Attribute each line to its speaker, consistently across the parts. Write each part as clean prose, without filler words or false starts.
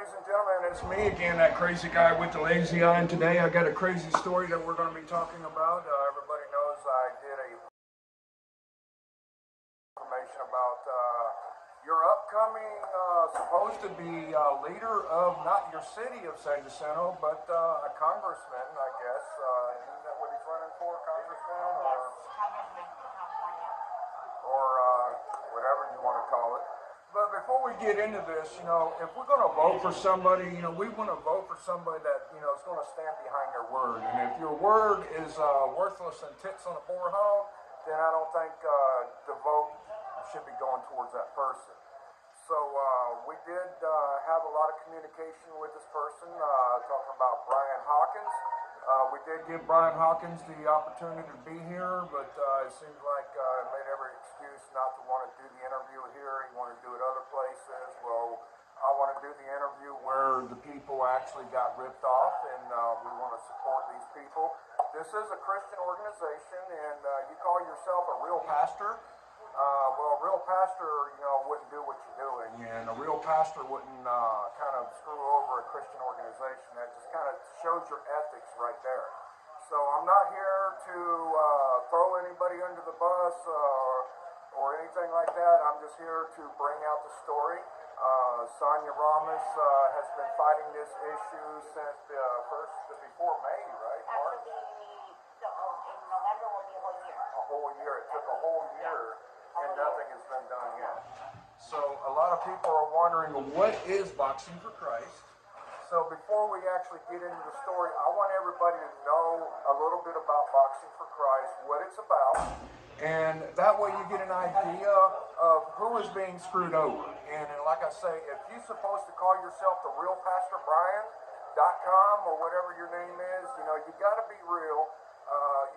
Speaker 1: ladies and gentlemen, it's me again, that crazy guy with the lazy eye, and today I got a crazy story that we're going to be talking about. Everybody knows I did a information about your upcoming, supposed to be leader of not your city of San Jacinto, but a congressman, I guess. Isn't that what he's running for, congressman? Or whatever you want to call it. But before we get into this, if we're going to vote for somebody, we want to vote for somebody that, is going to stand behind their word. And if your word is worthless and tits on a boar hog, then I don't think the vote should be going towards that person. So we did have a lot of communication with this person, talking about Brian Hawkins. We did give Brian Hawkins the opportunity to be here, but it seems like he made every excuse not to want to do the interview here. He wanted to do it other places. Well, I want to do the interview where the people actually got ripped off, and we want to support these people. This is a Christian organization, and you call yourself a real pastor. Well, a real pastor, wouldn't do what you're doing, and a real pastor wouldn't kind of screw over a Christian organization. That just kind of shows your ethics right there. So I'm not here to throw anybody under the bus or anything like that. I'm just here to bring out the story. Sonia Ramos has been fighting this issue since before May, right? March?
Speaker 2: In November will be a whole year.
Speaker 1: A whole year. It took a whole year. And nothing has been done yet. So a lot of people are wondering, what is Boxing for Christ? So before we actually get into the story, I want everybody to know a little bit about Boxing for Christ, what it's about, and that way you get an idea of who is being screwed over. And like I say, if you're supposed to call yourself the real Pastor Brian.com or whatever your name is, you got to be real.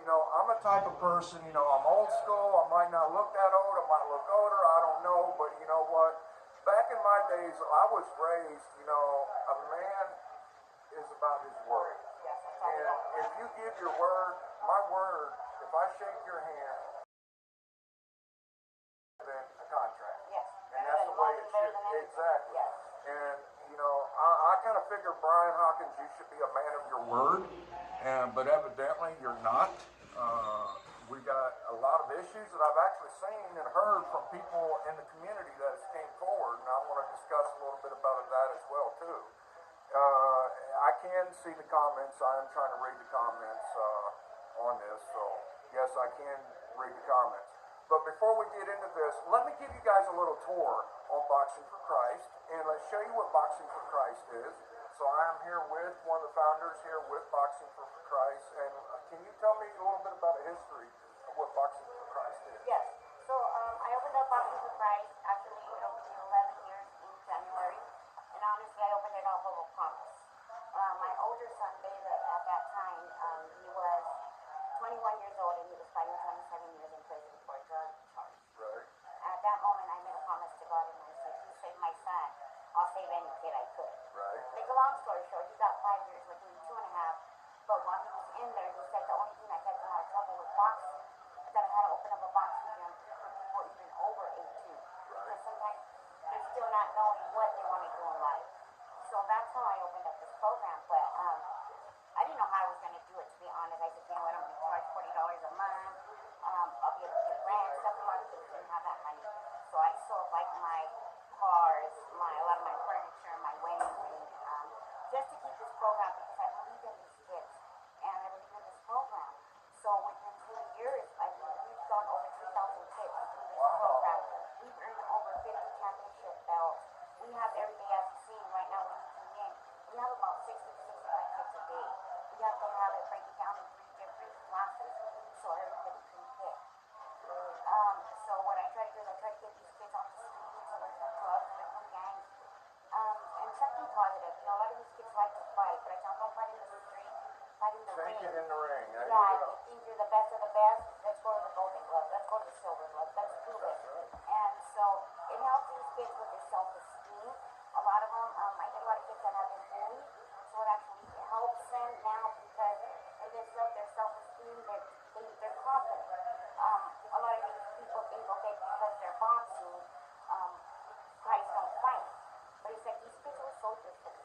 Speaker 1: I'm a type of person, I'm old school. I might not look that old. I might look older. I don't know. But you know what? Back in my days, I was raised, a man is about his word. And if you give your word, my word, if I shake your hand, then a contract.
Speaker 2: Yes.
Speaker 1: And that's the way it should be. Exactly.
Speaker 2: Yes.
Speaker 1: And, I kind of figure, Brian Hawkins, you should be a man of your word. But evidently you're not. We got a lot of issues that I've actually seen and heard from people in the community that has came forward, and I want to discuss a little bit about that as well too. I can see the comments. I am trying to read the comments on this, so yes, I can read the comments. But before we get into this, let me give you guys a little tour on Boxing for Christ, and let's show you what Boxing for Christ is. So I am here with one of the founders here with Boxing for Christ, and can you tell me a little bit about the history of what Boxing for Christ is?
Speaker 2: Yes. So I opened up Boxing for Christ. Actually, it'll be 11 years in January, and honestly, I opened it off of a promise. My older son, David, at that time, he was 21 years old, and he was fighting 27 years in prison for a drug charge.
Speaker 1: Right.
Speaker 2: At that moment, I made a promise to God, and I said, "You save my son, I'll save any kid I could."
Speaker 1: Right.
Speaker 2: Make a long story short, he got 5 years with me, 2.5. But while he was in there, he said the only thing that kept him out of trouble with boxing is that I had to open up a boxing gym for people even over 18. Because sometimes they're still not knowing what they want to do in life. So that's how I opened up this program. But I didn't know how I was going to do it, to be honest. I said, you know what, I'm going to charge $40 a month. I'll be able to pay rent, stuff. A lot of people didn't have that money. So I sold like my cars, a lot of my furniture, my wedding ring, just to keep this program, because I believe in these kids and I believe in this program. So within 2 years, we've gone over 3,000 kids through this program. We've earned over 50 championship belts. We have every day, as you've seen right now when you come in, we have about 60 to 65 kids a day. We have to have it breaking down in 3 different classes so everybody can pick. So what I try to do is I try to get these kids off the streets, away from drugs, away from gangs, and something positive. A lot of these kids like to fight, but I tell them, don't fight in the street, fight in the ring.
Speaker 1: Take it in the ring.
Speaker 2: Yeah, if you think you're the best of the best, let's go to the golden glove, let's go to the silver glove, let's prove it. And so it helps these kids with their self-esteem. A lot of them, I get a lot of kids that have been bullied, so it actually helps them now because it lifts up their self-esteem, they're confident. A lot of these people think, okay, because they're boxing, Christ don't fight. But it's like these kids were so different.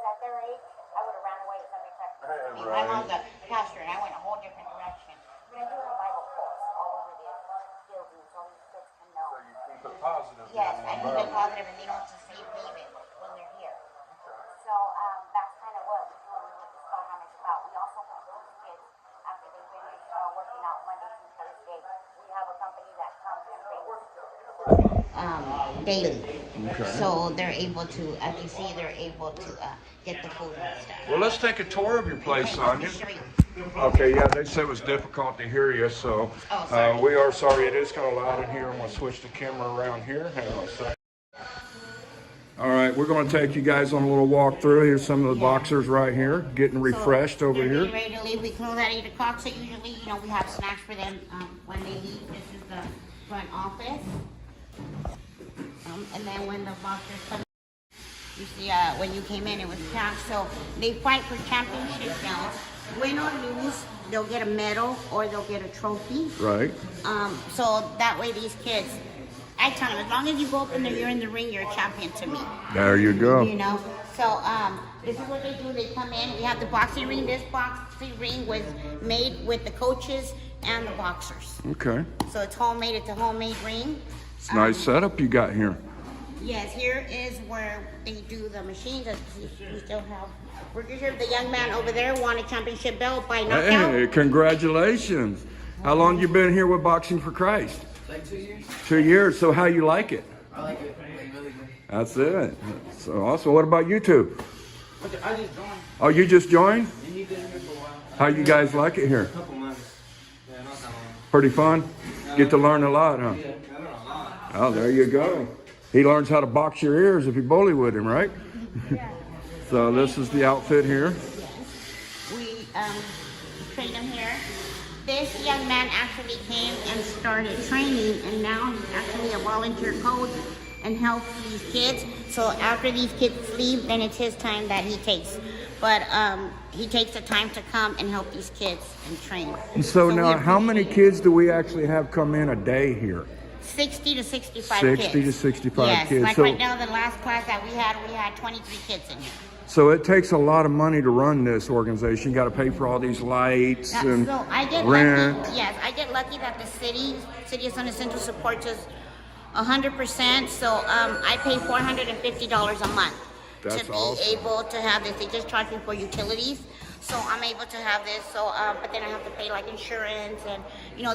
Speaker 2: at their age, I would have ran away if somebody tried to teach me.
Speaker 1: Right.
Speaker 2: My mom's a pastor, and I went a whole different direction. But I do have Bible quotes all over the building, so these kids can know.
Speaker 1: So you keep it positive.
Speaker 2: Yes, I keep it positive, and they don't just say David when they're here. So that's kind of what we're doing, what this program is about. We also help those kids after they finish working out Monday through Thursday. We have a company that comes and brings daily.
Speaker 1: Okay.
Speaker 2: So they're able to, as you see, they're able to get the food and stuff.
Speaker 1: Well, let's take a tour of your place,
Speaker 2: Let
Speaker 1: Sonia.
Speaker 2: me show you.
Speaker 1: Okay, yeah, they said it was difficult to hear you, so
Speaker 2: sorry.
Speaker 1: we are sorry. It is kind of loud in here. I'm going to switch the camera around here. Hang on a second. All right, we're going to take you guys on a little walk through. Here's some of the boxers right here, getting refreshed over
Speaker 2: They're
Speaker 1: here.
Speaker 2: getting ready to leave. We close at 8 o'clock, so usually, we have snacks for them when they leave. This is the front office. And then when the boxers come, you see, when you came in, it was packed. So they fight for championship belts. Win or lose, they'll get a medal or they'll get a trophy.
Speaker 1: Right.
Speaker 2: So that way these kids, I tell them, as long as you go up in there, you're in the ring, you're a champion to me.
Speaker 1: There you go.
Speaker 2: So this is what they do. They come in. We have the boxing ring. This boxing ring was made with the coaches and the boxers.
Speaker 1: Okay.
Speaker 2: So it's homemade. It's a homemade ring.
Speaker 1: It's a nice setup you got here.
Speaker 2: Yes, here is where they do the machines. We still have workers here. The young man over there won a championship belt by knockout.
Speaker 1: Hey, congratulations. How long you been here with Boxing for Christ?
Speaker 3: Like 2 years.
Speaker 1: 2 years. So how you like it?
Speaker 3: I like it. Really good.
Speaker 1: That's it. So awesome. What about you two?
Speaker 3: I just joined.
Speaker 1: Oh, you just joined?
Speaker 3: And you've been here for a while.
Speaker 1: How you guys like it here?
Speaker 3: A couple months. Yeah, not that long.
Speaker 1: Pretty fun? Get to learn a lot, huh?
Speaker 3: Yeah, I learned a lot.
Speaker 1: Oh, there you go. He learns how to box your ears if you bully with him, right?
Speaker 2: Yeah.
Speaker 1: So this is the outfit here.
Speaker 2: We train him here. This young man actually came and started training, and now he's actually a volunteer coach and helps these kids. So after these kids leave, then it's his time that he takes. But he takes the time to come and help these kids and train.
Speaker 1: So
Speaker 2: we
Speaker 1: now, how many
Speaker 2: appreciate it.
Speaker 1: kids do we actually have come in a day here?
Speaker 2: 60 to 65
Speaker 1: 60
Speaker 2: kids.
Speaker 1: to 65
Speaker 2: yes,
Speaker 1: kids.
Speaker 2: like
Speaker 1: So-
Speaker 2: right now, the last class that we had 23 kids in here.
Speaker 1: So it takes a lot of money to run this organization. You got to pay for all these lights and
Speaker 2: So I get
Speaker 1: rent.
Speaker 2: lucky. Yes, I get lucky that the city of San Jacinto supports us 100%. So I pay $450 a month
Speaker 1: That's
Speaker 2: to be
Speaker 1: awesome.
Speaker 2: able to have this. They just charge me for utilities, so I'm able to have this. So, but then I have to pay like insurance, and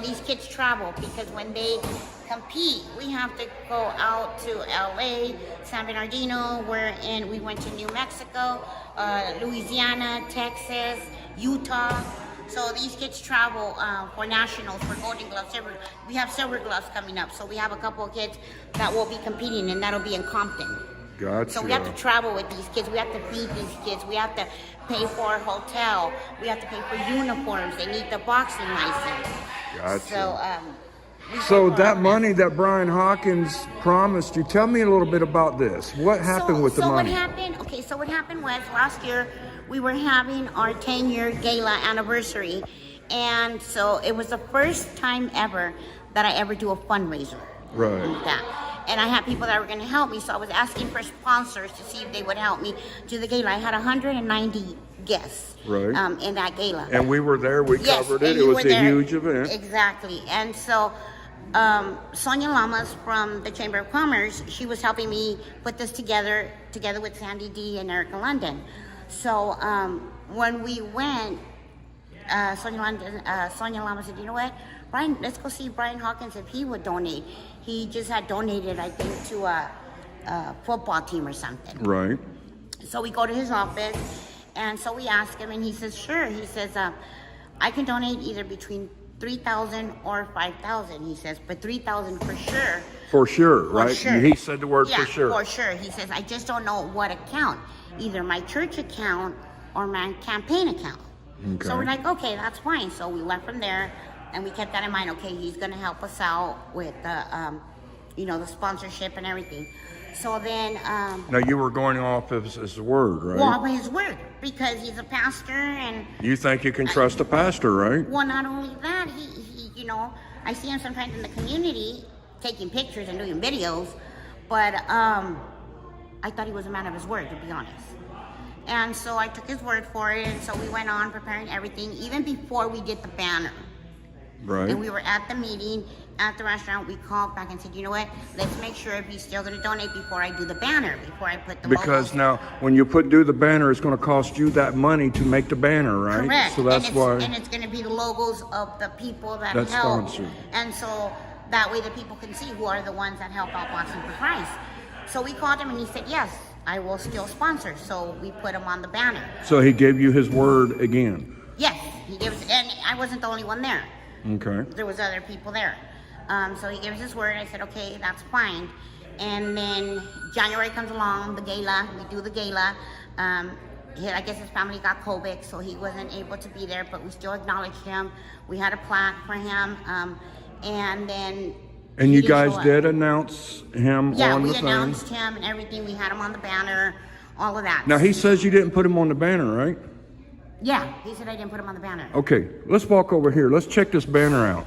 Speaker 2: these kids travel because when they compete, we have to go out to LA, San Bernardino. We went to New Mexico, Louisiana, Texas, Utah. So these kids travel for nationals, for Golden Gloves. We have Silver Gloves coming up. So we have a couple of kids that will be competing, and that'll be in Compton.
Speaker 1: Gotcha.
Speaker 2: So we have to travel with these kids. We have to feed these kids. We have to pay for a hotel. We have to pay for uniforms. They need the boxing license.
Speaker 1: Gotcha.
Speaker 2: So
Speaker 1: So that money that Brian Hawkins promised you, tell me a little bit about this. What happened with the money?
Speaker 2: So what happened was last year we were having our 10-year gala anniversary, and so it was the first time ever that I ever do a fundraiser.
Speaker 1: Right.
Speaker 2: Like that. And I had people that were going to help me, so I was asking for sponsors to see if they would help me do the gala. I had 190 guests
Speaker 1: Right.
Speaker 2: In that gala.
Speaker 1: And we were there. We
Speaker 2: Yes,
Speaker 1: covered
Speaker 2: and
Speaker 1: it. It
Speaker 2: you
Speaker 1: was
Speaker 2: were
Speaker 1: a
Speaker 2: there.
Speaker 1: huge event.
Speaker 2: Exactly. And so Sonia Lamas from the Chamber of Commerce, she was helping me put this together with Sandy D and Erica London. So when we went, Sonia Lamas said, you know what, Brian, let's go see Brian Hawkins if he would donate. He just had donated, I think, to a football team or something.
Speaker 1: Right.
Speaker 2: So we go to his office, and so we ask him, and he says, sure. He says, I can donate either between $3,000 or $5,000. He says, but $3,000 for sure.
Speaker 1: For sure,
Speaker 2: For
Speaker 1: right?
Speaker 2: sure.
Speaker 1: He said the word
Speaker 2: Yeah,
Speaker 1: for sure.
Speaker 2: for sure. He says, I just don't know what account, either my church account or my campaign account.
Speaker 1: Okay.
Speaker 2: So we're like, okay, that's fine. So we went from there, and we kept that in mind. Okay, he's going to help us out with the, the sponsorship and everything. So then,
Speaker 1: Now you were going off of his word, right?
Speaker 2: well, by his word, because he's a pastor, and
Speaker 1: You think you can trust a pastor, right?
Speaker 2: well, not only that, he I see him sometimes in the community taking pictures and doing videos, but I thought he was a man of his word, to be honest. And so I took his word for it, and so we went on preparing everything, even before we did the banner.
Speaker 1: Right.
Speaker 2: And we were at the meeting, at the restaurant, we called back and said, you know what, let's make sure if he's still gonna donate before I do the banner, before I put the
Speaker 1: Because
Speaker 2: logo.
Speaker 1: now, when you do the banner, it's going to cost you that money to make the banner, right?
Speaker 2: Correct.
Speaker 1: So that's why.
Speaker 2: And it's gonna be the logos of the people that
Speaker 1: That's
Speaker 2: help.
Speaker 1: sponsored.
Speaker 2: And so that way the people can see who are the ones that help out Boxing for Christ. So we called him and he said, yes, I will still sponsor. So we put him on the banner.
Speaker 1: So he gave you his word again.
Speaker 2: Yes, he gives, and I wasn't the only one there.
Speaker 1: Okay.
Speaker 2: There was other people there. So he gives his word. I said, okay, that's fine. And then January comes along, the gala. We do the gala. I guess his family got COVID, so he wasn't able to be there, but we still acknowledged him. We had a plaque for him. And then...
Speaker 1: And
Speaker 2: he
Speaker 1: you
Speaker 2: didn't
Speaker 1: guys
Speaker 2: show up.
Speaker 1: did announce him
Speaker 2: Yeah,
Speaker 1: on
Speaker 2: we
Speaker 1: the thing?
Speaker 2: announced him and everything. We had him on the banner, all of that.
Speaker 1: Now, he says you didn't put him on the banner, right?
Speaker 2: Yeah, he said I didn't put him on the banner.
Speaker 1: Okay, let's walk over here. Let's check this banner out.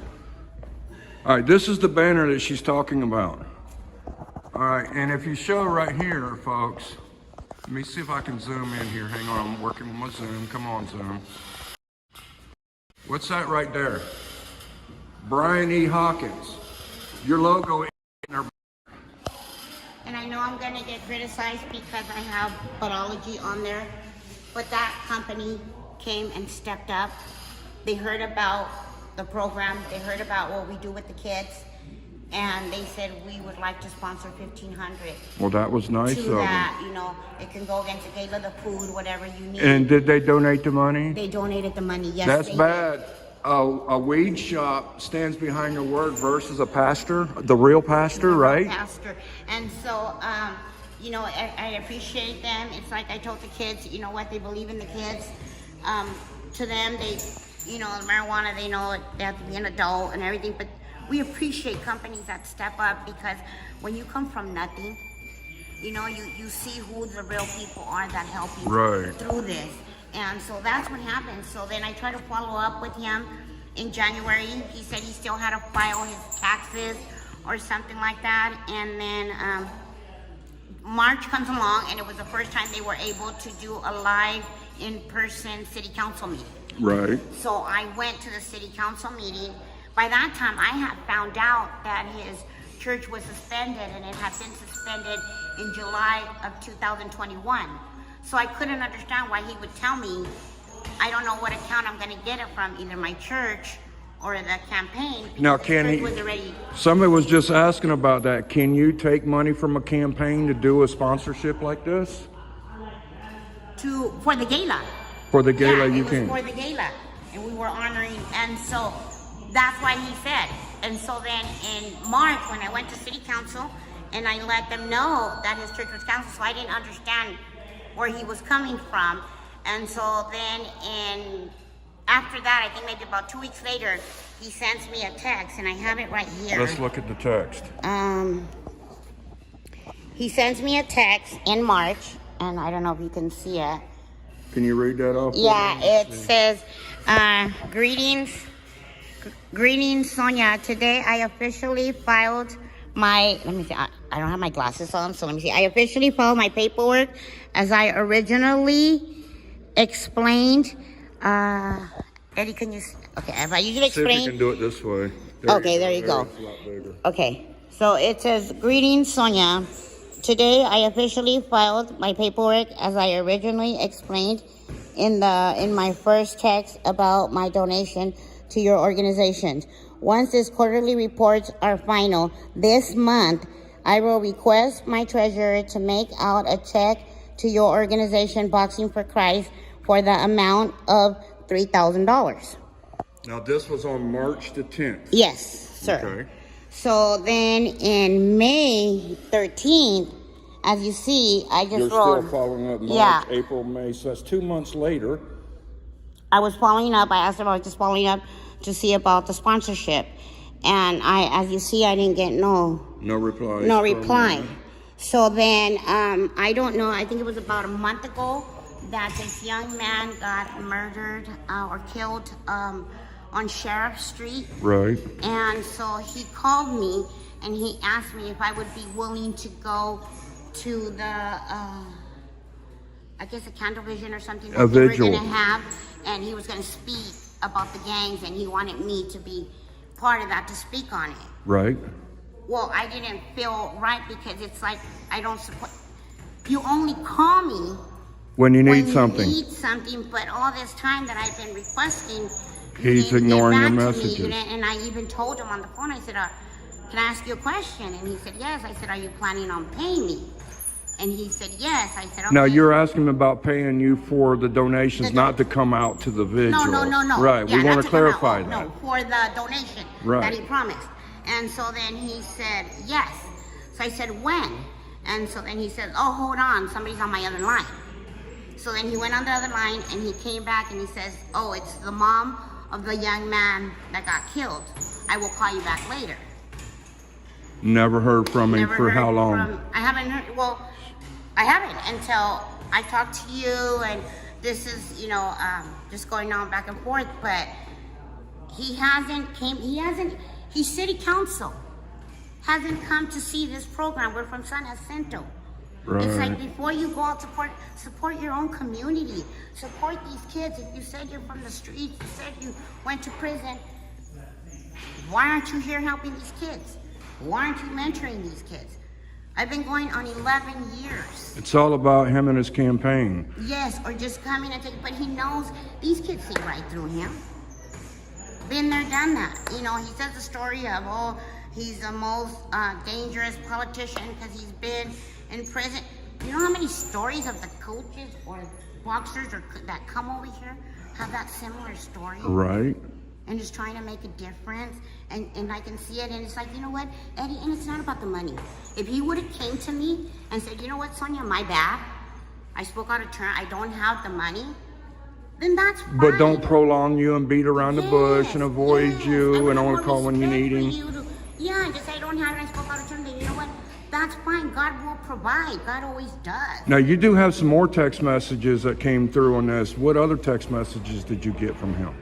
Speaker 1: All right, this is the banner that she's talking about. All right, and if you show right here, folks, let me see if I can zoom in here. Hang on, I'm working with my Zoom. Come on, Zoom. What's that right there? Brian E. Hawkins. Your logo is in there.
Speaker 2: And I know I'm gonna get criticized because I have Podology on there, but that company came and stepped up. They heard about the program, they heard about what we do with the kids, and they said we would like to sponsor 1,500.
Speaker 1: Well, that was nice
Speaker 2: To
Speaker 1: of them.
Speaker 2: that, you know, it can go against the gala, the food, whatever you need.
Speaker 1: And did they donate the money?
Speaker 2: They donated the money, yes.
Speaker 1: That's
Speaker 2: they
Speaker 1: bad. A weed shop stands behind your word versus a pastor, the real pastor, right?
Speaker 2: Pastor. And so, you know, I appreciate them. It's like I told the kids, you know what, they believe in the kids. To them, they, you know, marijuana, they know they have to be an adult and everything, but we appreciate companies that step up because when you come from nothing, you know, you see who the real people are that help you
Speaker 1: Right.
Speaker 2: through this. And so that's what happened. So then I tried to follow up with him in January. He said he still had to file his taxes or something like that. And then March comes along, and it was the first time they were able to do a live in-person city council meeting.
Speaker 1: Right.
Speaker 2: So I went to the city council meeting. By that time, I had found out that his church was suspended, and it had been suspended in July of 2021. So I couldn't understand why he would tell me, I don't know what account I'm going to get it from, either my church or the campaign.
Speaker 1: Now,
Speaker 2: because
Speaker 1: can
Speaker 2: the
Speaker 1: he?
Speaker 2: church was already
Speaker 1: Somebody was just asking about that. Can you take money from a campaign to do a sponsorship like this?
Speaker 2: for the gala.
Speaker 1: For the gala,
Speaker 2: Yeah,
Speaker 1: you
Speaker 2: it was
Speaker 1: can.
Speaker 2: for the gala, and we were honoring, and so that's why he said. And so then in March, when I went to city council, and I let them know that his church was canceled, so I didn't understand where he was coming from. And so then after that, I think maybe about 2 weeks later, he sends me a text, and I have it right here.
Speaker 1: Let's look at the text.
Speaker 2: He sends me a text in March, and I don't know if you can see it.
Speaker 1: Can you read that off?
Speaker 2: Yeah, it says, greetings, Sonia. Today I officially filed my, let me see, I don't have my glasses on, so let me see. I officially filed my paperwork as I originally explained. Eddie, can you, okay, if I usually
Speaker 1: See if
Speaker 2: explain.
Speaker 1: you can do it this way.
Speaker 2: Okay, there you go.
Speaker 1: It's a lot bigger.
Speaker 2: Okay, so it says, greetings, Sonia. Today, I officially filed my paperwork as I originally explained in my first text about my donation to your organization. Once these quarterly reports are final this month, I will request my treasurer to make out a check to your organization, Boxing for Christ, for the amount of $3,000.
Speaker 1: Now, this was on March the 10th.
Speaker 2: Yes, sir.
Speaker 1: Okay.
Speaker 2: So then in May 13th, as you see, I just
Speaker 1: You're
Speaker 2: wrote.
Speaker 1: still following up March,
Speaker 2: Yeah.
Speaker 1: April, May, so that's 2 months later.
Speaker 2: I was following up. I asked him, I was just following up to see about the sponsorship. And as you see, I didn't get no
Speaker 1: reply.
Speaker 2: reply. So then, I don't know, I think it was about a month ago that this young man got murdered or killed on Sheriff Street.
Speaker 1: Right.
Speaker 2: And so he called me and he asked me if I would be willing to go to I guess a candle vision or something
Speaker 1: A
Speaker 2: that they
Speaker 1: vigil.
Speaker 2: were going to have, and he was going to speak about the gangs, and he wanted me to be part of that, to speak on it.
Speaker 1: Right.
Speaker 2: Well, I didn't feel right because it's like I don't support. You only call me
Speaker 1: When you
Speaker 2: when
Speaker 1: need something.
Speaker 2: you need something, but all this time that I've been requesting,
Speaker 1: He's
Speaker 2: you didn't get
Speaker 1: ignoring your
Speaker 2: back to me.
Speaker 1: messages.
Speaker 2: You didn't- and I even told him on the phone, I said, can I ask you a question? And he said, yes. I said, are you planning on paying me? And he said, yes. I said, okay.
Speaker 1: Now you're asking him about paying you for the donations, not to come out to the vigil.
Speaker 2: No.
Speaker 1: Right.
Speaker 2: Yeah,
Speaker 1: We want
Speaker 2: not
Speaker 1: to
Speaker 2: come out.
Speaker 1: clarify
Speaker 2: Oh,
Speaker 1: that.
Speaker 2: No, for the donation
Speaker 1: Right.
Speaker 2: that he promised. And so then he said, yes. So I said, when? And so then he said, oh, hold on. Somebody's on my other line. So then he went on the other line and he came back and he says, oh, it's the mom of the young man that got killed. I will call you back later.
Speaker 1: Never heard from him
Speaker 2: Never
Speaker 1: for
Speaker 2: heard
Speaker 1: how long?
Speaker 2: I haven't heard, well, I haven't until I talked to you, and this is, just going on back and forth, but his city council hasn't come to see this program. We're from San Jacinto.
Speaker 1: Right.
Speaker 2: It's like, before you go out, support your own community. Support these kids. If you said you're from the streets, you said you went to prison, why aren't you here helping these kids? Why aren't you mentoring these kids? I've been going on 11 years.
Speaker 1: It's all about him and his campaign.
Speaker 2: Yes, or just coming and taking, but he knows these kids see right through him. Been there, done that. He says the story of, he's the most dangerous politician because he's been in prison. You know how many stories of the coaches or boxers that come over here have that similar story?
Speaker 1: Right.
Speaker 2: And just trying to make a difference, and I can see it, and it's like, you know what, Eddie, and it's not about the money. If he would have came to me and said, you know what, Sonia, my bad, I spoke out of turn, I don't have the money, then that's fine.
Speaker 1: But don't prolong you and beat around the bush and avoid
Speaker 2: yes. I
Speaker 1: you
Speaker 2: would
Speaker 1: and
Speaker 2: have
Speaker 1: only
Speaker 2: more
Speaker 1: call when you
Speaker 2: respect
Speaker 1: need
Speaker 2: for
Speaker 1: him.
Speaker 2: you and just say, I don't have it, I spoke out of turn, then you know what, that's fine, God will provide, God always does.
Speaker 1: Now you do have some more text messages that came through on this. What other text messages did you get from him?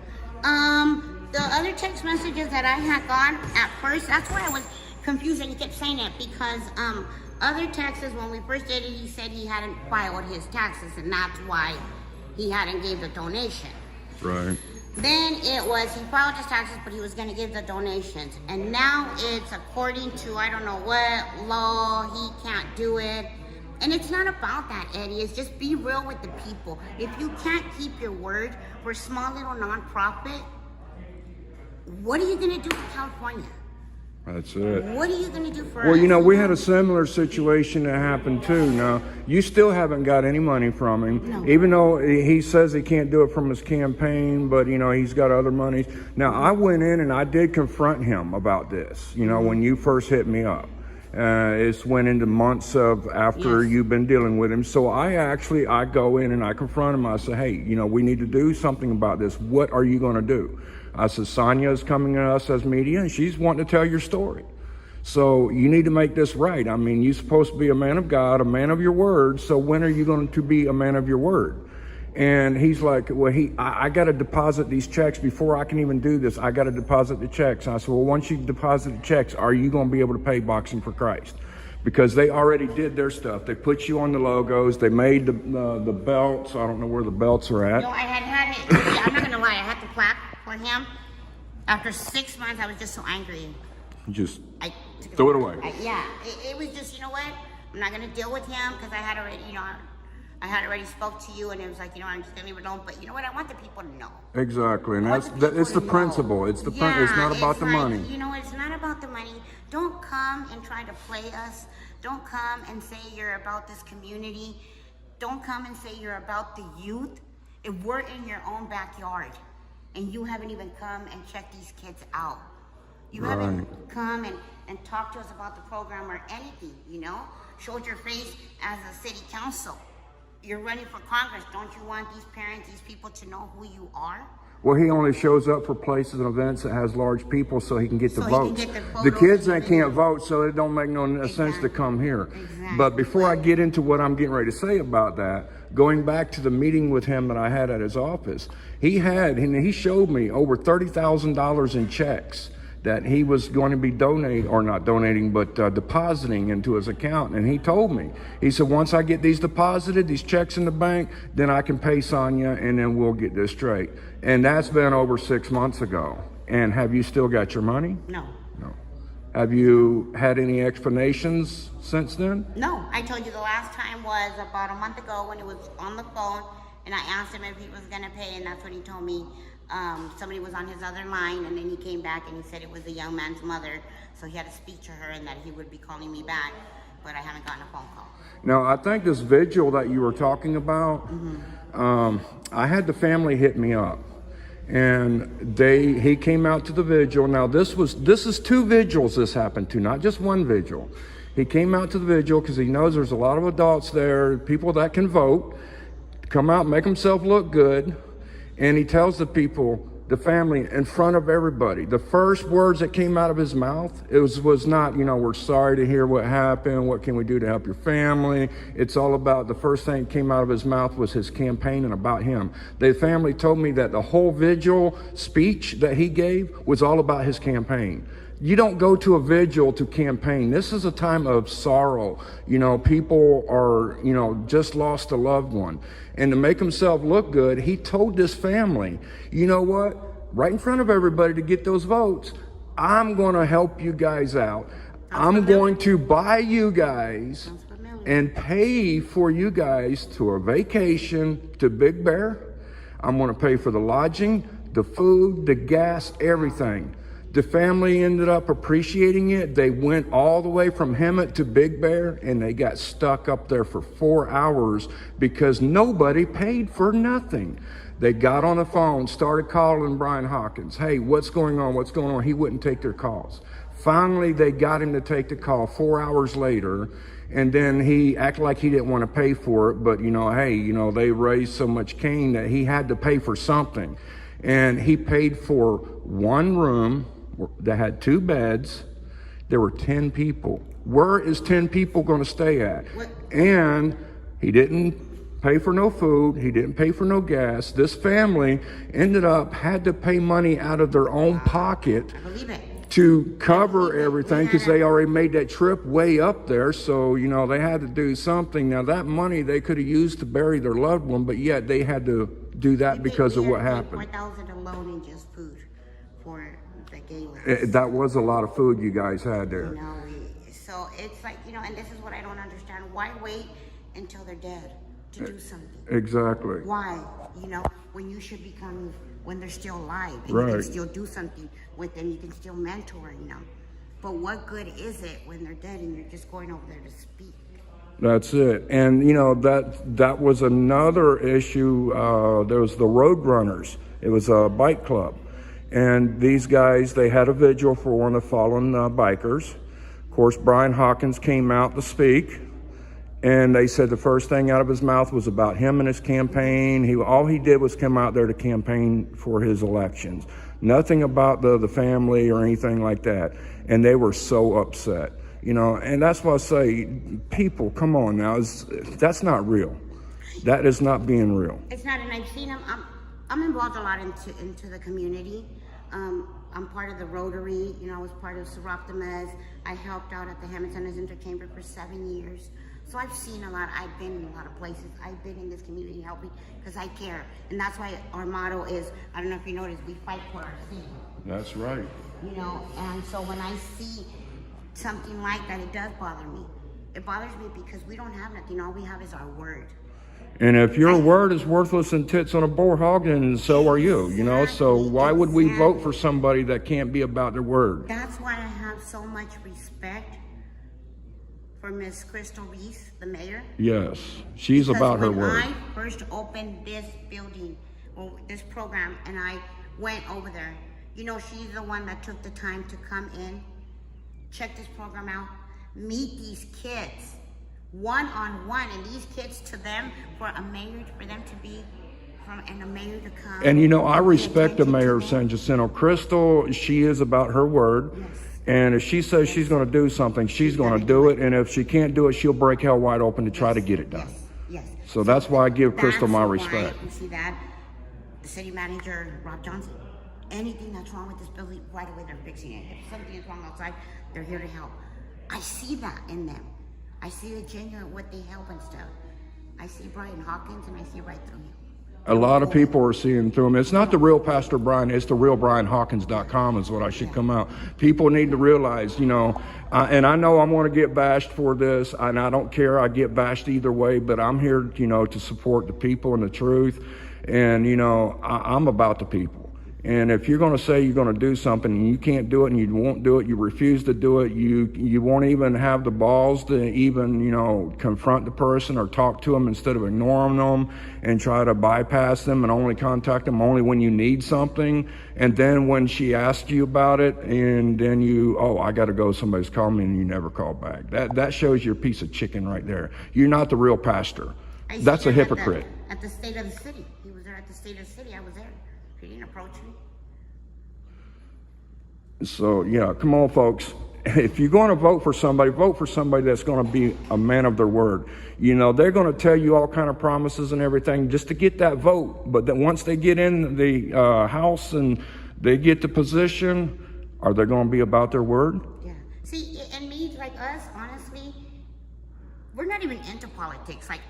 Speaker 2: The other text messages that I had gone at first, that's why I was confused, and he kept saying it, because other taxes, when we first did it, he said he hadn't filed his taxes, and that's why he hadn't gave the donation.
Speaker 1: Right.
Speaker 2: Then it was, he filed his taxes, but he was going to give the donations. And now it's according to, I don't know what law, he can't do it. And it's not about that, Eddie. It's just be real with the people. If you can't keep your word for a small little nonprofit, what are you going to do for California?
Speaker 1: That's it.
Speaker 2: What are you going to do for us?
Speaker 1: Well, we had a similar situation that happened too. Now, you still haven't got any money from him,
Speaker 2: No.
Speaker 1: even though he says he can't do it from his campaign, but he's got other monies. Now, I went in and I did confront him about this, when you first hit me up. It's went into months of after
Speaker 2: Yes.
Speaker 1: you've been dealing with him. So I go in and I confront him. I say, hey, we need to do something about this. What are you going to do? I said, Sonia is coming to us as media and she's wanting to tell your story. So you need to make this right. I mean, you're supposed to be a man of God, a man of your word. So when are you going to be a man of your word? And he's like, well, I got to deposit these checks before I can even do this. I got to deposit the checks. I said, well, once you deposit the checks, are you going to be able to pay Boxing for Christ? Because they already did their stuff. They put you on the logos. They made the belts. I don't know where the belts are at.
Speaker 2: No, I had it. I'm not going to lie. I had the plaque for him. After 6 months, I was just so angry.
Speaker 1: Just
Speaker 2: I took
Speaker 1: throw it away.
Speaker 2: It was just, you know what? I'm not going to deal with him because I had already, I had already spoke to you, and it was like, I'm just going to leave it alone. But you know what? I want the people to know.
Speaker 1: Exactly, and it's the principle. It's the it's not about the money.
Speaker 2: It's not about the money. Don't come and try to play us. Don't come and say you're about this community. Don't come and say you're about the youth. If we're in your own backyard, and you haven't even come and checked these kids out. You haven't come and talked to us about the program or anything, Showed your face as a city council. You're running for Congress. Don't you want these parents, these people to know who you are?
Speaker 1: Well, he only shows up for places and events that has large people so he can get the votes.
Speaker 2: He can get
Speaker 1: The
Speaker 2: photos
Speaker 1: kids
Speaker 2: and
Speaker 1: that can't vote, so it don't make no sense to come here.
Speaker 2: Exactly.
Speaker 1: But before I get into what I'm getting ready to say about that, going back to the meeting with him that I had at his office, he showed me over $30,000 in checks that he was going to be depositing into his account. And he told me, he said, once I get these deposited, these checks in the bank, then I can pay Sonia and then we'll get this straight. And that's been over 6 months ago. And have you still got your money?
Speaker 2: No.
Speaker 1: No. Have you had any explanations since then?
Speaker 2: No, I told you the last time was about a month ago when it was on the phone, and I asked him if he was gonna pay, and that's when he told me somebody was on his other line, and then he came back and he said it was the young man's mother, so he had to speak to her and that he would be calling me back, but I haven't gotten a phone call.
Speaker 1: Now, I think this vigil that you were talking about, I had the family hit me up. And he came out to the vigil. Now this is 2 vigils this happened to, not just 1 vigil. He came out to the vigil because he knows there's a lot of adults there, people that can vote, come out, make himself look good. And he tells the people, the family, in front of everybody, the first words that came out of his mouth, it was not, we're sorry to hear what happened, what can we do to help your family. It's all about, the first thing that came out of his mouth was his campaign and about him. The family told me that the whole vigil speech that he gave was all about his campaign. You don't go to a vigil to campaign. This is a time of sorrow. People are, just lost a loved one. And to make himself look good, he told this family, you know what? Right in front of everybody to get those votes, I'm going to help you guys out. I'm going to buy you guys and pay for you guys to a vacation to Big Bear. I'm going to pay for the lodging, the food, the gas, everything. The family ended up appreciating it. They went all the way from Hemet to Big Bear, and they got stuck up there for 4 hours because nobody paid for nothing. They got on the phone, started calling Brian Hawkins. Hey, what's going on? What's going on? He wouldn't take their calls. Finally, they got him to take the call 4 hours later, and then he acted like he didn't want to pay for it, but they raised so much cane that he had to pay for something. And he paid for 1 room that had 2 beds. There were 10 people. Where is 10 people going to stay at? And he didn't pay for no food. He didn't pay for no gas. This family had to pay money out of their own pocket to cover everything because they already made that trip way up there. So, they had to do something. Now, that money they could have used to bury their loved one, but yet they had to do that because of what happened.
Speaker 2: $4,000 alone in just food for the gala.
Speaker 1: That was a lot of food you guys had there.
Speaker 2: So it's like, and this is what I don't understand. Why wait until they're dead to do something?
Speaker 1: Exactly.
Speaker 2: Why? When you should become, when they're still alive, and
Speaker 1: right.
Speaker 2: You can still do something with them, you can still mentor, But what good is it when they're dead and you're just going over there to speak?
Speaker 1: That's it. And, that was another issue. There was the Road Runners. It was a bike club. And these guys, they had a vigil for one of the fallen bikers. Of course, Brian Hawkins came out to speak. And they said the first thing out of his mouth was about him and his campaign. All he did was come out there to campaign for his elections. Nothing about the family or anything like that. And they were so upset. And that's why I say, people, come on now. That's not real. That is not being real.
Speaker 2: It's not, and I've seen them. I'm involved a lot into the community. I'm part of the Rotary. I was part of Seroptimes. I helped out at the Hammond Center's Interchamber for 7 years. So I've seen a lot. I've been in a lot of places. I've been in this community helping because I care. And that's why our motto is, I don't know if you noticed, we fight for our city.
Speaker 1: That's right.
Speaker 2: And so when I see something like that, it does bother me. It bothers me because we don't have nothing. All we have is our word.
Speaker 1: And if your word is worthless and tits on a boar hog, then so are you, so why would we vote for somebody that can't be about their word?
Speaker 2: That's why I have so much respect for Miss Crystal Reese, the mayor.
Speaker 1: Yes, she's about her word.
Speaker 2: When I first opened this building, or this program, and I went over there, she's the one that took the time to come in, check this program out, meet these kids one-on-one, and these kids to them, for a mayor, for them to be and a mayor to come. And
Speaker 1: I respect the mayor of San Jacinto. Crystal, she is about her word.
Speaker 2: Yes.
Speaker 1: And if she says she's going to do something, she's going to do it. And if she can't do it, she'll break hell wide open to try to get it done.
Speaker 2: Yes.
Speaker 1: So that's why I give Crystal my respect.
Speaker 2: You see that? The city manager, Rob Johnson, anything that's wrong with this building, right away they're fixing it. If something is wrong outside, they're here to help. I see that in them. I see the genuine, what they help and stuff. I see Brian Hawkins and I see right through him.
Speaker 1: A lot of people are seeing through him. It's not the real Pastor Brian, it's the real BrianHawkins.com is what I should come out. People need to realize, you know, and I know I'm going to get bashed for this, and I don't care. I get bashed either way, but I'm here, you know, to support the people and the truth. And, you know, I'm about the people. And if you're going to say you're going to do something and you can't do it and you won't do it, you refuse to do it, you won't even have the balls to even, you know, confront the person or talk to them instead of ignoring them and try to bypass them and only contact them only when you need something. And then when she asks you about it and then you, oh, I got to go, somebody's calling me, and you never call back. That shows you're a piece of chicken right there. You're not the real pastor. That's a hypocrite.
Speaker 2: At the State of the City. He was there at the State of the City. I was there. He didn't approach me.
Speaker 1: So, yeah, come on, folks. If you're going to vote for somebody that's going to be a man of their word. You know, they're going to tell you all kind of promises and everything just to get that vote. But then once they get in the House and they get the position, are they going to be about their word?
Speaker 2: Yeah. See, and me, like us, honestly, we're not even into politics. Like,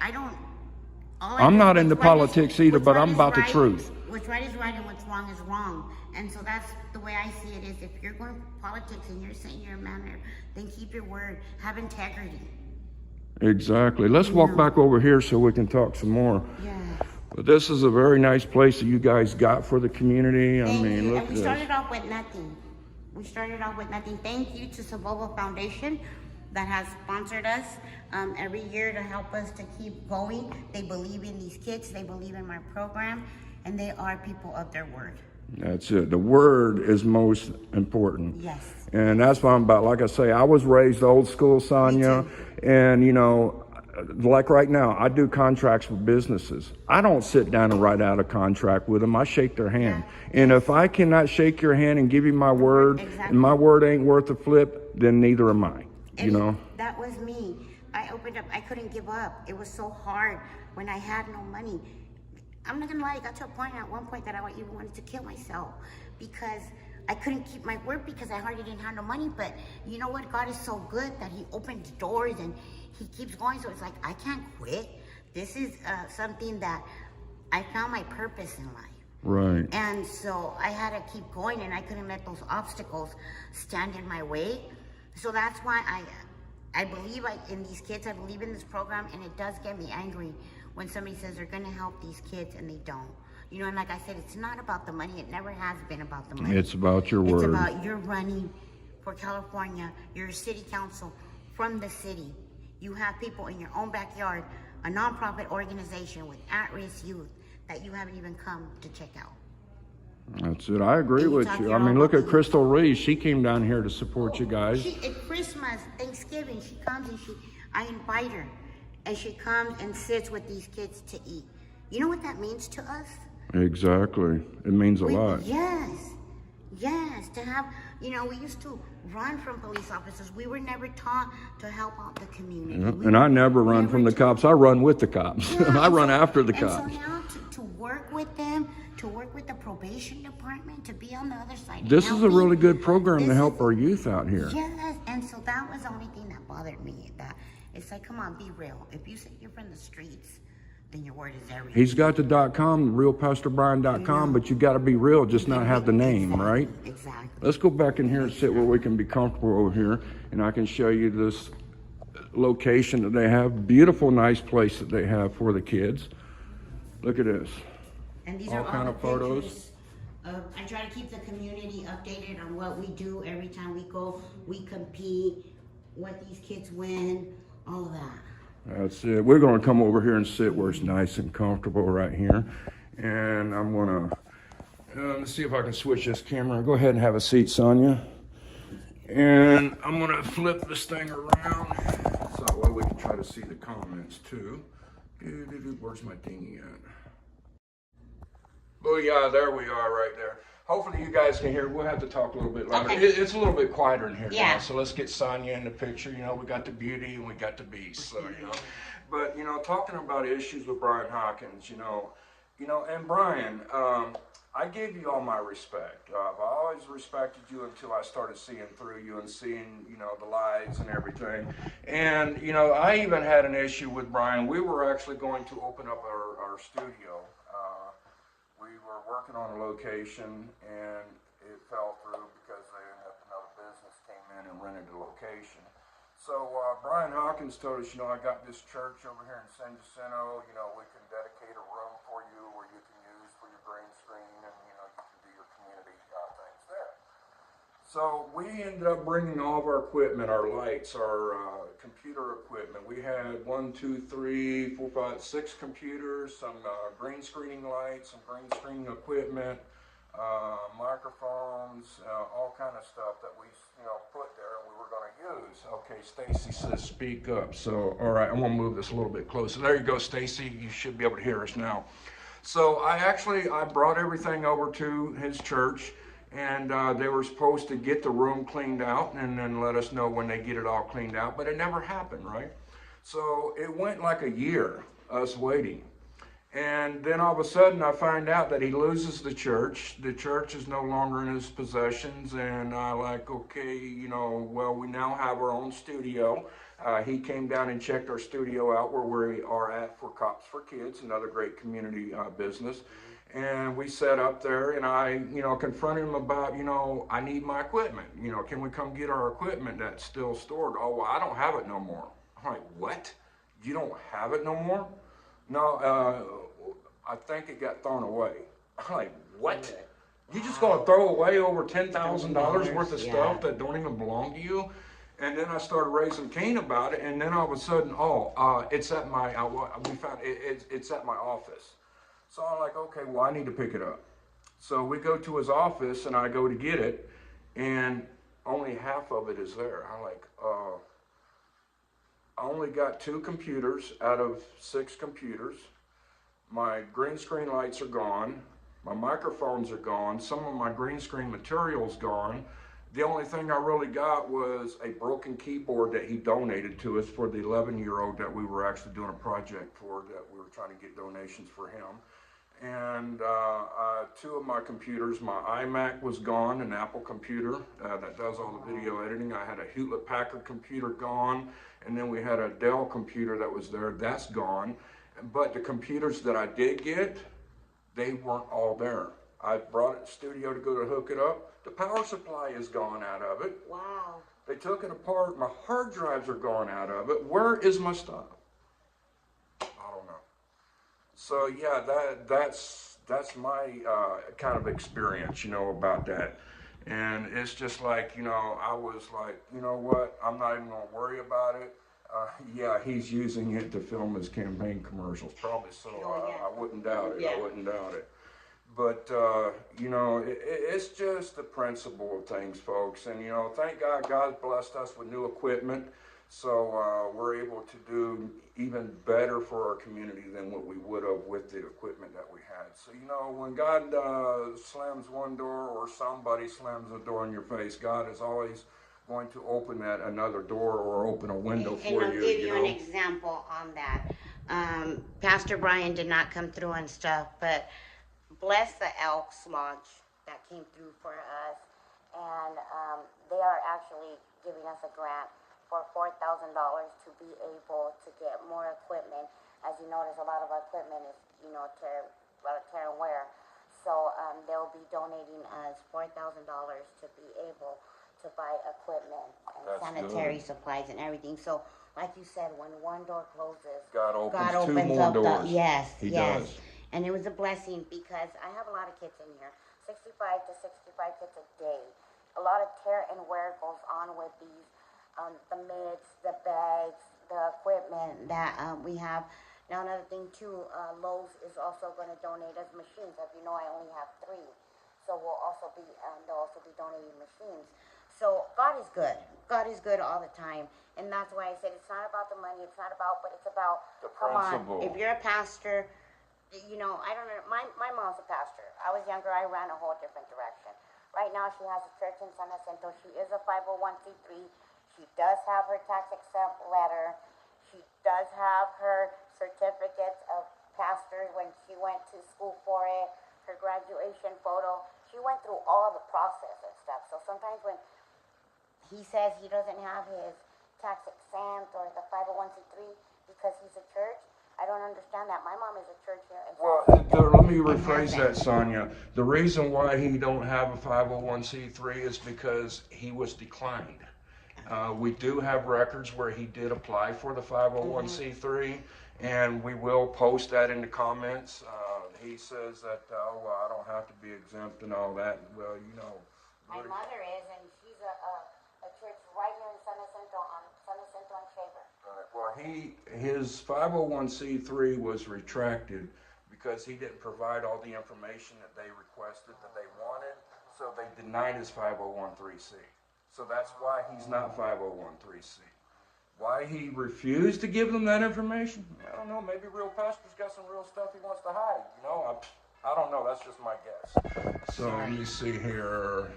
Speaker 2: I'm
Speaker 1: not into politics either, but I'm about the truth.
Speaker 2: What's right is right and what's wrong is wrong. And so that's the way I see it is, if you're going to politics and you're saying you're a man, then keep your word. Have integrity.
Speaker 1: Exactly. Let's walk back over here so we can talk some more.
Speaker 2: Yeah.
Speaker 1: But this is a very nice place that you guys got for the community. I mean, look at this.
Speaker 2: We started off with nothing. Thank you to Saboba Foundation that has sponsored us every year to help us to keep going. They believe in these kids. They believe in my program. And they are people of their word.
Speaker 1: That's it. The word is most important.
Speaker 2: Yes.
Speaker 1: And that's what I'm about. Like I say, I was raised old school, Sonia. And, you know, like right now, I do contracts with businesses. I don't sit down and write out a contract with them. I shake their hand. Yeah. And if I cannot shake your hand and give you my word, and my word ain't worth a flip, then neither am I. You know?
Speaker 2: That was me. I opened up. I couldn't give up. It was so hard when I had no money. I'm not gonna lie, I got to a point at one point that I even wanted to kill myself because I couldn't keep my word because I hardly didn't have no money. But you know what? God is so good that He opens doors and He keeps going. So it's like, I can't quit. This is something that I found my purpose in life.
Speaker 1: Right.
Speaker 2: And so I had to keep going, and I couldn't let those obstacles stand in my way. So that's why I believe in these kids. I believe in this program, and it does get me angry when somebody says they're going to help these kids and they don't. You know, and like I said, it's not about the money. It never has been about the money.
Speaker 1: It's about your word.
Speaker 2: It's about you're running for California. You're a city council from the city. You have people in your own backyard, a nonprofit organization with at-risk youth that you haven't even come to check out.
Speaker 1: That's it. I agree with you. I mean, look at Crystal Reese. She came down here to support you guys.
Speaker 2: At Christmas, Thanksgiving, she comes and I invite her. And she comes and sits with these kids to eat. You know what that means to us?
Speaker 1: Exactly. It means a lot.
Speaker 2: Yes. To have, you know, we used to run from police officers. We were never taught to help out the community.
Speaker 1: Yeah. And I never run from the cops. I run with the cops. Yeah, I run after the cops.
Speaker 2: So now to work with them, to work with the probation department, to be on the other side.
Speaker 1: This is a really good program to help our youth out here.
Speaker 2: Yes, and so that was the only thing that bothered me. That it's like, come on, be real. If you say you're from the streets, then your word is everything.
Speaker 1: He's got the .com, realpastorbrian.com, but you got to be real, just not have the name, right?
Speaker 2: Exactly.
Speaker 1: Let's go back in here and sit where we can be comfortable over here, and I can show you this location that they have. Beautiful, nice place that they have for the kids. Look at this.
Speaker 2: And these
Speaker 1: all
Speaker 2: are
Speaker 1: kind
Speaker 2: all
Speaker 1: of photos.
Speaker 2: Pictures. I try to keep the community updated on what we do every time we go. We compete, what these kids win, all of that.
Speaker 1: That's it. We're going to come over here and sit where it's nice and comfortable right here. And I'm going to, let's see if I can switch this camera. Go ahead and have a seat, Sonia. And I'm going to flip this thing around so that way we can try to see the comments too. Where's my thingy at? Oh yeah, there we are right there. Hopefully you guys can hear. We'll have to talk a little bit louder.
Speaker 2: Okay.
Speaker 1: It's a little bit quieter in here now, so let's get Sonia in the picture. You know, we got the beauty and we got the beast, so, you know. But, you know, talking about issues with Brian Hawkins, you know, and Brian, I gave you all my respect. I've always respected you until I started seeing through you and seeing, the lies and everything. And, I even had an issue with Brian. We were actually going to open up our studio. We were working on a location and it fell through because another business came in and rented the location. So Brian Hawkins told us, I got this church over here in San Jacinto, we can dedicate a room for you where you can use for your green screen and, you can do your community things there. So we ended up bringing all of our equipment, our lights, our computer equipment. We had 6 computers, some green screening lights, some green screening equipment, microphones, all kind of stuff that we, put there and we were going to use. Okay, Stacy says speak up. So, all right, I'm going to move this a little bit closer. There you go, Stacy. You should be able to hear us now. So I brought everything over to his church, and they were supposed to get the room cleaned out and then let us know when they get it all cleaned out, but it never happened, right? So it went like a year, us waiting. And then all of a sudden I find out that he loses the church. The church is no longer in his possessions, and I okay, well, we now have our own studio. He came down and checked our studio out where we are at for Cops for Kids, another great community business. And we sat up there and I, confronted him about, I need my equipment. Can we come get our equipment that's still stored? Oh, well, I don't have it no more. I'm like, what? You don't have it no more? No, I think it got thrown away. I'm like, what? You just gonna throw away over $10,000 worth of stuff that don't even belong to you? And then I started raising Cain about it, and then all of a sudden, it's at my, we found it's at my office. So I'm like, okay, well, I need to pick it up. So we go to his office, and I go to get it, and only half of it is there. I'm like, I only got 2 computers out of 6 computers. My green screen lights are gone. My microphones are gone. Some of my green screen material's gone. The only thing I really got was a broken keyboard that he donated to us for the 11-year-old that we were actually doing a project for, that we were trying to get donations for him. And 2 of my computers, my iMac was gone, an Apple computer that does all the video editing. I had a Hewlett-Packard computer gone, and then we had a Dell computer that was there, that's gone. But the computers that I did get, they weren't all there. I brought it to the studio to go to hook it up. The power supply is gone out of it.
Speaker 2: Wow.
Speaker 1: They took it apart. My hard drives are gone out of it. Where is my stuff? I don't know. So yeah, that's my kind of experience, about that. And it's just like, I was like, you know what? I'm not even gonna worry about it. Yeah, he's using it to film his campaign commercials, probably so. I wouldn't doubt it. I wouldn't doubt it. But, it's just the principle of things, folks. And, thank God God blessed us with new equipment. So we're able to do even better for our community than what we would have with the equipment that we had. So, when God slams one door or somebody slams a door in your face, God is always going to open another door or open a window for you.
Speaker 2: And I'll give you an example on that. Pastor Brian did not come through and stuff, but bless the Elks Lodge that came through for us, and they are actually giving us a grant for $4,000 to be able to get more equipment. As you notice, a lot of our equipment is, tear and wear. So they'll be donating us $4,000 to be able to buy equipment and sanitary supplies and everything. So, like you said, when one door closes,
Speaker 1: God opens 2
Speaker 2: opens
Speaker 1: more
Speaker 2: up
Speaker 1: doors.
Speaker 2: He
Speaker 1: does.
Speaker 2: And it was a blessing because I have a lot of kids in here, 65 to 65 kids a day. A lot of tear and wear goes on with these, the mitts, the bags, the equipment that we have. Now another thing too, Lowe's is also going to donate us machines. As you know, I only have 3, so they'll also be donating machines. So God is good. God is good all the time, and that's why I said it's not about the money. It's not about, but it's about
Speaker 1: the
Speaker 2: Come
Speaker 1: principle.
Speaker 2: on, if you're a pastor. I don't know. My mom's a pastor. I was younger. I ran a whole different direction. Right now, she has a church in San Jacinto. She is a 501c3. She does have her tax exempt letter. She does have her certificates of pastor when she went to school for it. her graduation photo. She went through all the process and stuff. So sometimes when he says he doesn't have his tax exempt or the 501c3 because he's a church, I don't understand that. My mom is a church here.
Speaker 1: Well, let me rephrase that, Sonia. The reason why he don't have a 501c3 is because he was declined. We do have records where he did apply for the 501c3, and we will post that in the comments. He says that, oh, well, I don't have to be exempt and all that. Well, you know.
Speaker 2: My mother is, and she's a church right here in San Jacinto and Shaver.
Speaker 1: Right. Well, his 501c3 was retracted because he didn't provide all the information that they requested that they wanted, so they denied his 501c3. So that's why he's not 501c3. Why he refused to give them that information? I don't know. Maybe real pastor's got some real stuff he wants to hide. You know, I don't know. That's just my guess. So let me see here.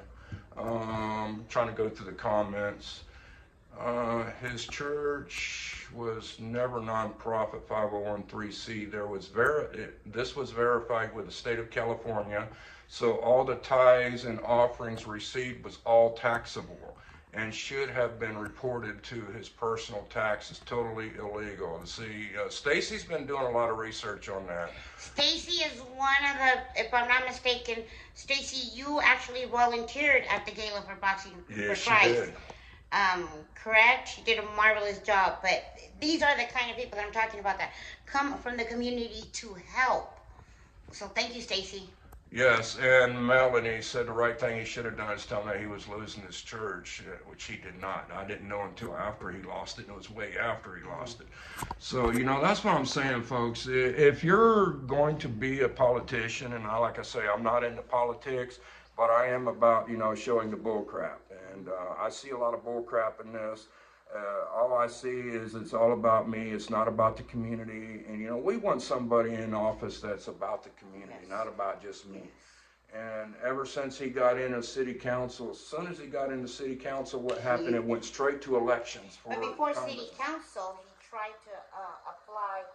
Speaker 1: Trying to go through the comments. His church was never nonprofit 501c3. This was verified with the state of California. So all the tithes and offerings received was all taxable and should have been reported to his personal taxes. Totally illegal. See, Stacy's been doing a lot of research on that.
Speaker 4: Stacy is one of the, if I'm not mistaken, Stacy, you actually volunteered at the Gala for Boxing for Christ.
Speaker 1: She did.
Speaker 4: Correct? She did a marvelous job. But these are the kind of people that I'm talking about that come from the community to help. So thank you, Stacy.
Speaker 1: Yes, and Melanie said the right thing he should have done is tell him that he was losing his church, which he did not. I didn't know until after he lost it, and it was way after he lost it. So, you know, that's what I'm saying, folks. If you're going to be a politician, and like I say, I'm not into politics, but I am about, you know, showing the bull crap. And I see a lot of bull crap in this. All I see is it's all about me. It's not about the community. And, you know, we want somebody in office that's about the community, not about just me. And ever since he got into city council, as soon as he got into city council, what happened? It went straight to elections.
Speaker 4: But before city council, he tried to apply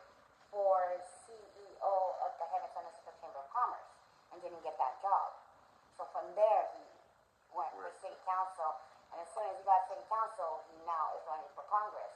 Speaker 4: for CEO of the San Jacinto Chamber of Commerce and didn't get that job. So from there, he went for city council. And as soon as he got city council, he now is running for Congress.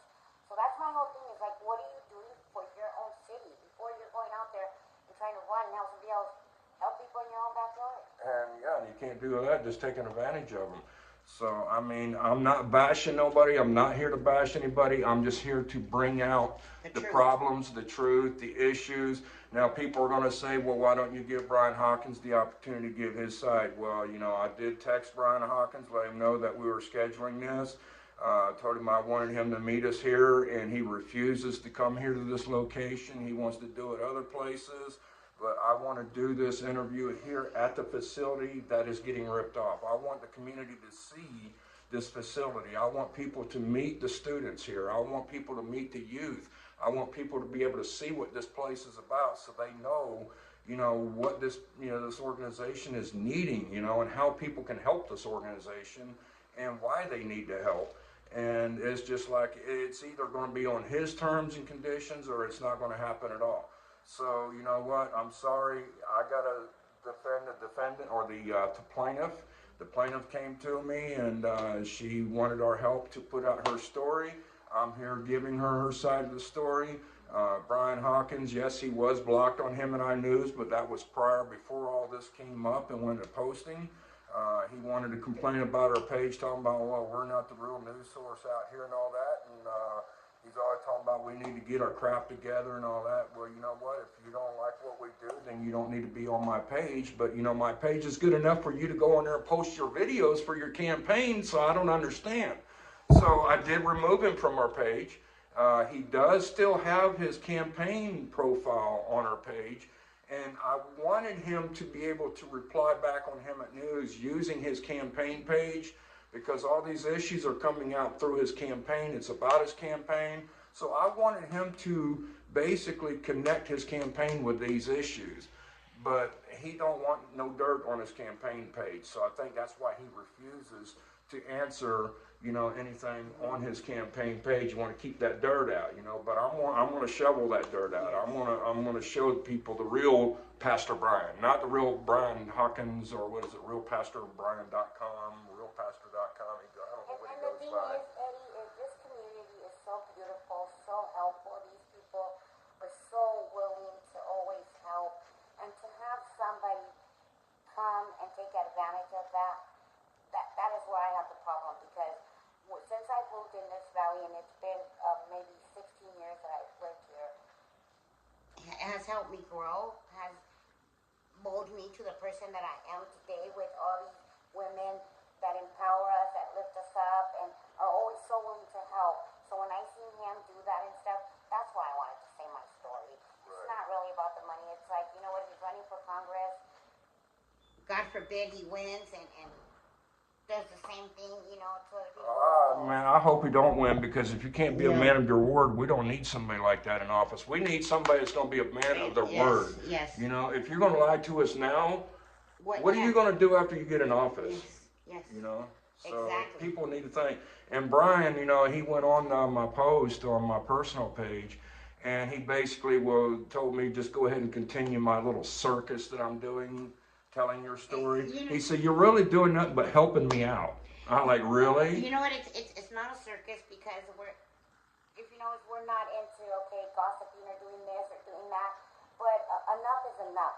Speaker 4: So that's my whole thing is like, what are you doing for your own city before you're going out there and trying to run and help somebody else, help people in your own backyard?
Speaker 1: And yeah, you can't do that, just taking advantage of them. So, I mean, I'm not bashing nobody. I'm not here to bash anybody. I'm just here to bring out the problems, the truth, the issues. Now, people are going to say, well, why don't you give Brian Hawkins the opportunity to give his side? Well, you know, I did text Brian Hawkins, let him know that we were scheduling this. Told him I wanted him to meet us here, and he refuses to come here to this location. He wants to do it other places. But I want to do this interview here at the facility that is getting ripped off. I want the community to see this facility. I want people to meet the students here. I want people to meet the youth. I want people to be able to see what this place is about so they know, you know, what this, you know, this organization is needing, you know, and how people can help this organization and why they need to help. And it's just like, it's either going to be on his terms and conditions or it's not going to happen at all. So, you know what, I'm sorry, I got to defend the defendant or the plaintiff. The plaintiff came to me and she wanted our help to put out her story. I'm here giving her side of the story. Brian Hawkins, yes, he was blocked on Him and I News, but that was before all this came up and went to posting. He wanted to complain about our page, talking about, well, we're not the real news source out here and all that. And he's always talking about we need to get our crap together and all that. Well, you know what? If you don't like what we do, then you don't need to be on my page. But, you know, my page is good enough for you to go on there and post your videos for your campaign, so I don't understand. So I did remove him from our page. He does still have his campaign profile on our page. And I wanted him to be able to reply back on Him at News using his campaign page, because all these issues are coming out through his campaign. It's about his campaign. So I wanted him to basically connect his campaign with these issues. But he don't want no dirt on his campaign page. So I think that's why he refuses to answer, you know, anything on his campaign page. You want to keep that dirt out, you know. But I'm going to shovel that dirt out. I'm going to show people the real Pastor Brian, not the real Brian Hawkins, or what is it, realpastorbrian.com, realpastor.com. I don't know what he
Speaker 4: And the
Speaker 1: goes
Speaker 4: thing
Speaker 1: by.
Speaker 4: is, Eddie, is this community is so beautiful, so helpful. These people are so willing to always help, and to have somebody come and take advantage of that is where I have the problem, because since I moved in this valley, and it's been maybe 16 years that I've lived here, it has helped me grow, has molded me to the person that I am today, with all these women that empower us, that lift us up, and are always so willing to help. So when I seen him do that and stuff, that's why I wanted to say my story. It's not really about the money. It's like, you know what, he's running for Congress. God forbid he wins and does the same thing, you know, to other people.
Speaker 1: Man, I hope he don't win, because if you can't be a man of your word, we don't need somebody like that in office. We need somebody that's going to be a man of their word.
Speaker 4: Yes.
Speaker 1: You know, if you're going to lie to us now, what are you going to do after you get in office?
Speaker 4: Yes.
Speaker 1: You know, so
Speaker 4: Exactly.
Speaker 1: people need to think. And Brian, you know, he went on my post on my personal page, and he basically told me just go ahead and continue my little circus that I'm doing, telling your story. He said, you're really doing nothing but helping me out. I'm like, really?
Speaker 4: You know what? It's not a circus, because we're not into gossiping or doing this or doing that. But enough is enough.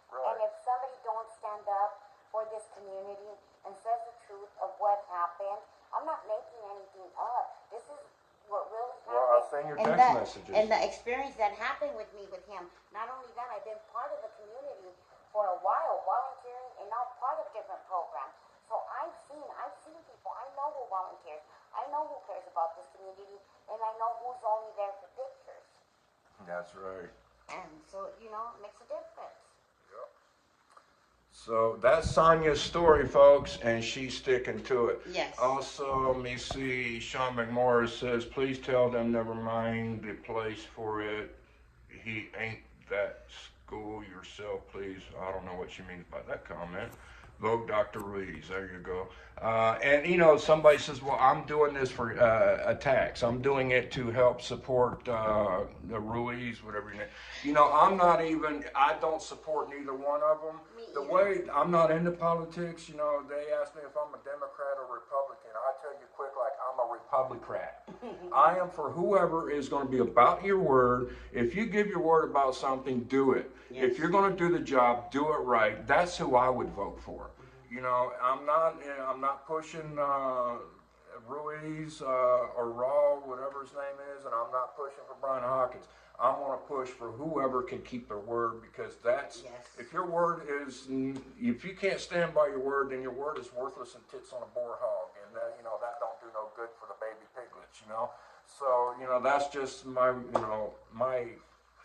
Speaker 1: Right.
Speaker 4: And if somebody don't stand up for this community and says the truth of what happened, I'm not making anything up. This is what really happened.
Speaker 1: Well, I've seen your text messages.
Speaker 4: And the experience that happened with me with him. Not only that, I've been part of the community for a while, volunteering and now part of different programs. So I've seen people. I know who volunteers. I know who cares about this community, and I know who's only there for pictures.
Speaker 1: That's right.
Speaker 4: And so, you know, it makes a difference.
Speaker 1: Yep. So that's Sonia's story, folks, and she's sticking to it.
Speaker 4: Yes.
Speaker 1: Also, let me see, Sean McMorris says, please tell them never mind the place for it. He ain't that school yourself, please. I don't know what she means by that comment. Vote Dr. Ruiz. There you go. And, you know, somebody says, well, I'm doing this for a tax. I'm doing it to help support the Ruiz, whatever you name. You know, I don't support neither one of them. The way I'm not into politics, you know, they ask me if I'm a Democrat or Republican. I tell you quick, like, I'm a Republican. I am for whoever is going to be about your word. If you give your word about something, do it. Yes. If you're going to do the job, do it right. That's who I would vote for. You know, I'm not pushing Ruiz or Raw, whatever his name is, and I'm not pushing for Brian Hawkins. I want to push for whoever can keep their word, because if your word is, if you can't stand by your word, then your word is worthless and tits on a boar hog, and that, you know, that don't do no good for the baby piglets, you know. So, you know, that's just my, you know,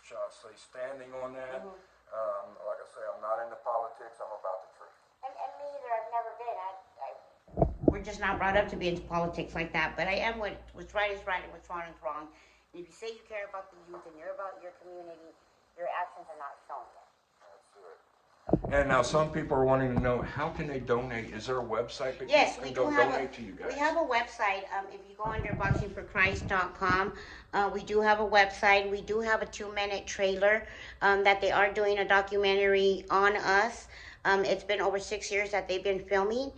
Speaker 1: shall I say, standing on that. Like I say, I'm not into politics. I'm about the truth.
Speaker 4: And me either. I've never been. We're just not brought up to be into politics like that. But I am what's right is right and what's wrong is wrong. And if you say you care about the youth and you're about your community, your actions are not showing it.
Speaker 1: That's it. And now some people are wanting to know, how can they donate? Is there a website that can go donate to you guys?
Speaker 4: We have a website. If you go under boxingforchrist.com, we do have a website. We do have a 2-minute trailer that they are doing a documentary on us. It's been over 6 years that they've been filming.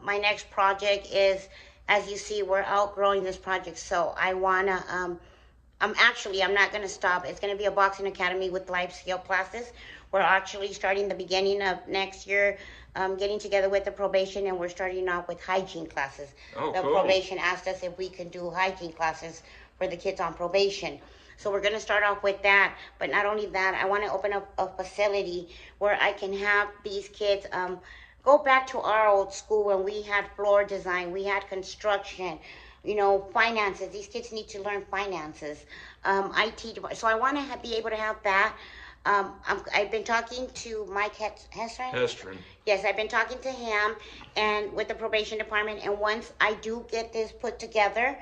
Speaker 4: My next project is, as you see, we're outgrowing this project. So I want to, I'm not going to stop. It's going to be a boxing academy with life skill classes. We're actually starting the beginning of next year, getting together with the probation, and we're starting off with hygiene classes.
Speaker 1: Oh,
Speaker 4: the
Speaker 1: cool.
Speaker 4: Probation asked us if we could do hygiene classes for the kids on probation. So we're going to start off with that. But not only that, I want to open up a facility where I can have these kids go back to our old school when we had floor design, we had construction, you know, finances. These kids need to learn finances, IT. So I want to be able to have that. I've been talking to Mike Hestrin. Yes, I've been talking to him and with the probation department. And once I do get this put together,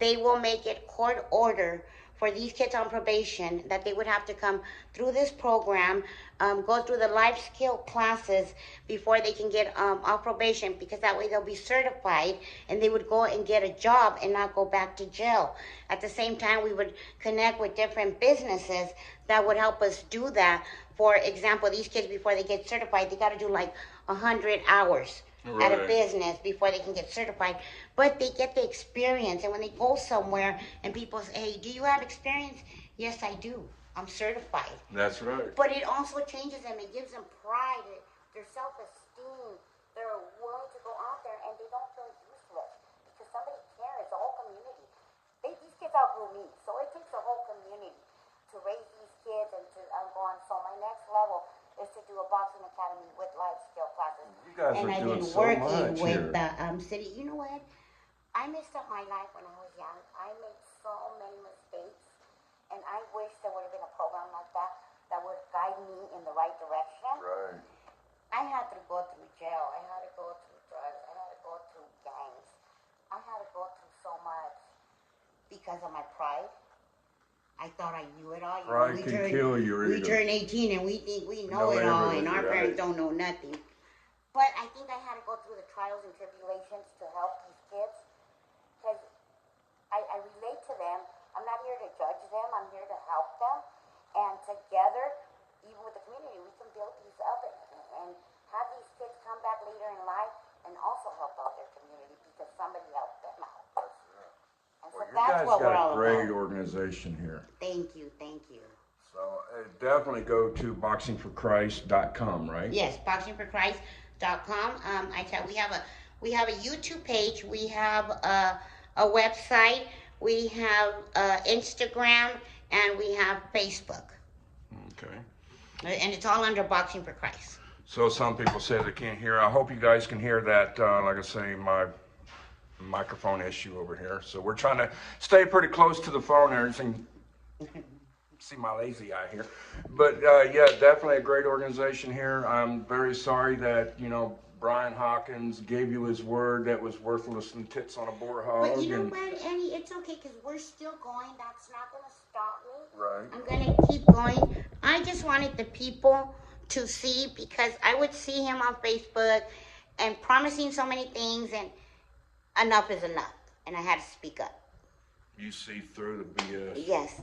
Speaker 4: they will make it court order for these kids on probation, that they would have to come through this program, go through the life skill classes before they can get off probation, because that way they'll be certified and they would go and get a job and not go back to jail. At the same time, we would connect with different businesses that would help us do that. For example, these kids, before they get certified, they got to do like 100 hours at a business before they can get certified. But they get the experience, and when they go somewhere and people say, hey, do you have experience? Yes, I do. I'm certified.
Speaker 1: That's right.
Speaker 4: But it also changes them. It gives them pride, their self-esteem. They're willing to go out there, and they don't feel useless because somebody cares, the whole community. These kids outgrew me, so it takes a whole community to raise these kids and to go on. So my next level is to do a boxing academy with life skill classes.
Speaker 1: You guys
Speaker 4: And
Speaker 1: are
Speaker 4: I've
Speaker 1: doing
Speaker 4: been
Speaker 1: so
Speaker 4: working
Speaker 1: much
Speaker 4: with
Speaker 1: here.
Speaker 4: the city. You know what? I messed up my life when I was young. I made so many mistakes, and I wish there would have been a program like that that would guide me in the right direction.
Speaker 1: Right.
Speaker 4: I had to go through jail. I had to go through drugs. I had to go through gangs. I had to go through so much because of my pride. I thought I knew it all.
Speaker 1: Pride can kill you,
Speaker 4: We
Speaker 1: Rita.
Speaker 4: turn 18 and we think we know
Speaker 1: Know
Speaker 4: it all,
Speaker 1: everything,
Speaker 4: and our
Speaker 1: right.
Speaker 4: parents don't know nothing. But I think I had to go through the trials and tribulations to help these kids, because I relate to them. I'm not here to judge them. I'm here to help them. And together, even with the community, we can build these up and have these kids come back later in life and also help out their community because somebody helped them out. And so
Speaker 1: Well, you
Speaker 4: that's
Speaker 1: guys
Speaker 4: what we're
Speaker 1: got
Speaker 4: all
Speaker 1: a great
Speaker 4: about.
Speaker 1: organization here.
Speaker 4: Thank you, thank you.
Speaker 1: So definitely go to boxingforchrist.com, right?
Speaker 4: Yes, boxingforchrist.com. I tell we have a YouTube page, we have a website, we have Instagram, and we have Facebook.
Speaker 1: Okay.
Speaker 4: And it's all under Boxing for Christ.
Speaker 1: So some people say they can't hear. I hope you guys can hear that. Like I say, my microphone issue over here. So we're trying to stay pretty close to the phone and everything. See my lazy eye here. But yeah, definitely a great organization here. I'm very sorry that, Brian Hawkins gave you his word that was worthless and tits on a boar hog.
Speaker 4: But you know what, Annie, it's okay because we're still going. That's not going to stop me.
Speaker 1: Right.
Speaker 4: I'm going to keep going. I just wanted the people to see, because I would see him on Facebook and promising so many things, and enough is enough. And I had to speak up.
Speaker 1: You see through the BS.
Speaker 4: Yes.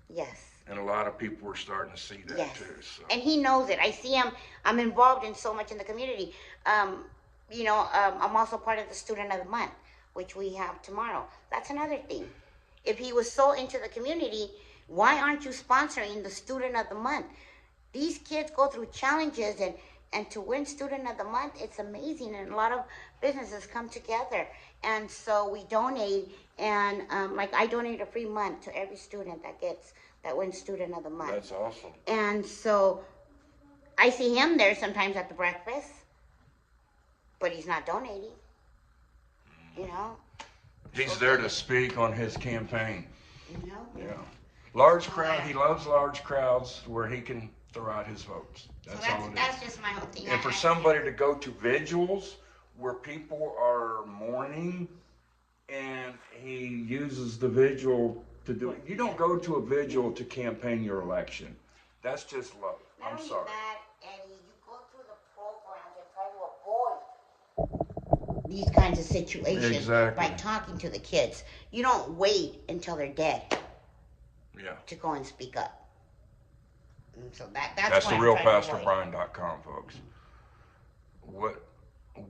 Speaker 4: Yes.
Speaker 1: And a lot of people were starting to see that
Speaker 4: Yes.
Speaker 1: too. So.
Speaker 4: And he knows it. I see him. I'm involved in so much in the community. I'm also part of the Student of the Month, which we have tomorrow. That's another thing. If he was so into the community, why aren't you sponsoring the Student of the Month? These kids go through challenges, and to win Student of the Month, it's amazing. And a lot of businesses come together. And so we donate, and like I donate a free month to every student that wins Student of the Month.
Speaker 1: That's awesome.
Speaker 4: And so I see him there sometimes at the breakfast, but he's not donating,
Speaker 1: He's there to speak on his campaign.
Speaker 4: Yeah.
Speaker 1: Large crowd. He loves large crowds where he can throw out his votes.
Speaker 4: So
Speaker 1: That's all it is.
Speaker 4: that's just my whole thing.
Speaker 1: And for somebody to go to vigils where people are mourning, and he uses the vigil to do it. You don't go to a vigil to campaign your election. That's just love.
Speaker 4: Not
Speaker 1: I'm
Speaker 4: only
Speaker 1: sorry.
Speaker 4: that, Eddie, you go through the programs and try to avoid these kinds of situations
Speaker 1: Exactly.
Speaker 4: by talking to the kids. You don't wait until they're dead
Speaker 1: Yeah.
Speaker 4: to go and speak up. And so that's
Speaker 1: That's
Speaker 4: what
Speaker 1: the
Speaker 4: I'm
Speaker 1: real
Speaker 4: trying to avoid.
Speaker 1: PastorBrian.com, folks.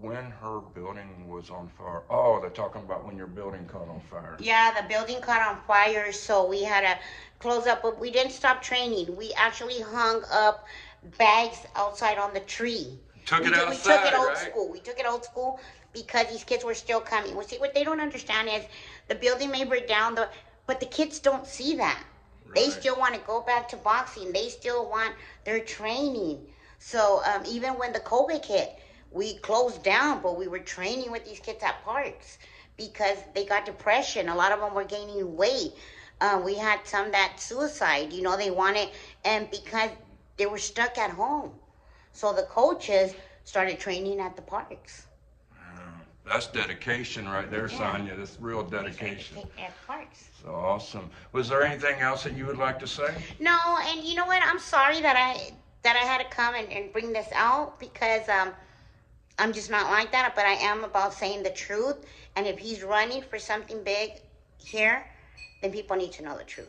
Speaker 1: When her building was on fire. Oh, they're talking about when your building caught on fire.
Speaker 4: Yeah, the building caught on fire, so we had to close up, but we didn't stop training. We actually hung up bags outside on the tree.
Speaker 1: Took it
Speaker 4: We took
Speaker 1: outside,
Speaker 4: it old
Speaker 1: right?
Speaker 4: school. We took it old school because these kids were still coming. Well, see, what they don't understand is the building may break down, but the kids don't see that. They
Speaker 1: Right.
Speaker 4: still want to go back to boxing. They still want their training. So even when the COVID hit, we closed down, but we were training with these kids at parks because they got depression. A lot of them were gaining weight. We had some that suicide, they wanted, and because they were stuck at home. So the coaches started training at the parks.
Speaker 1: That's dedication right there, Sonia. That's real dedication.
Speaker 4: Take that parts.
Speaker 1: So awesome. Was there anything else that you would like to say?
Speaker 4: No, and you know what? I'm sorry that I had to come and bring this out because I'm just not like that. But I am about saying the truth. And if he's running for something big here, then people need to know the truth.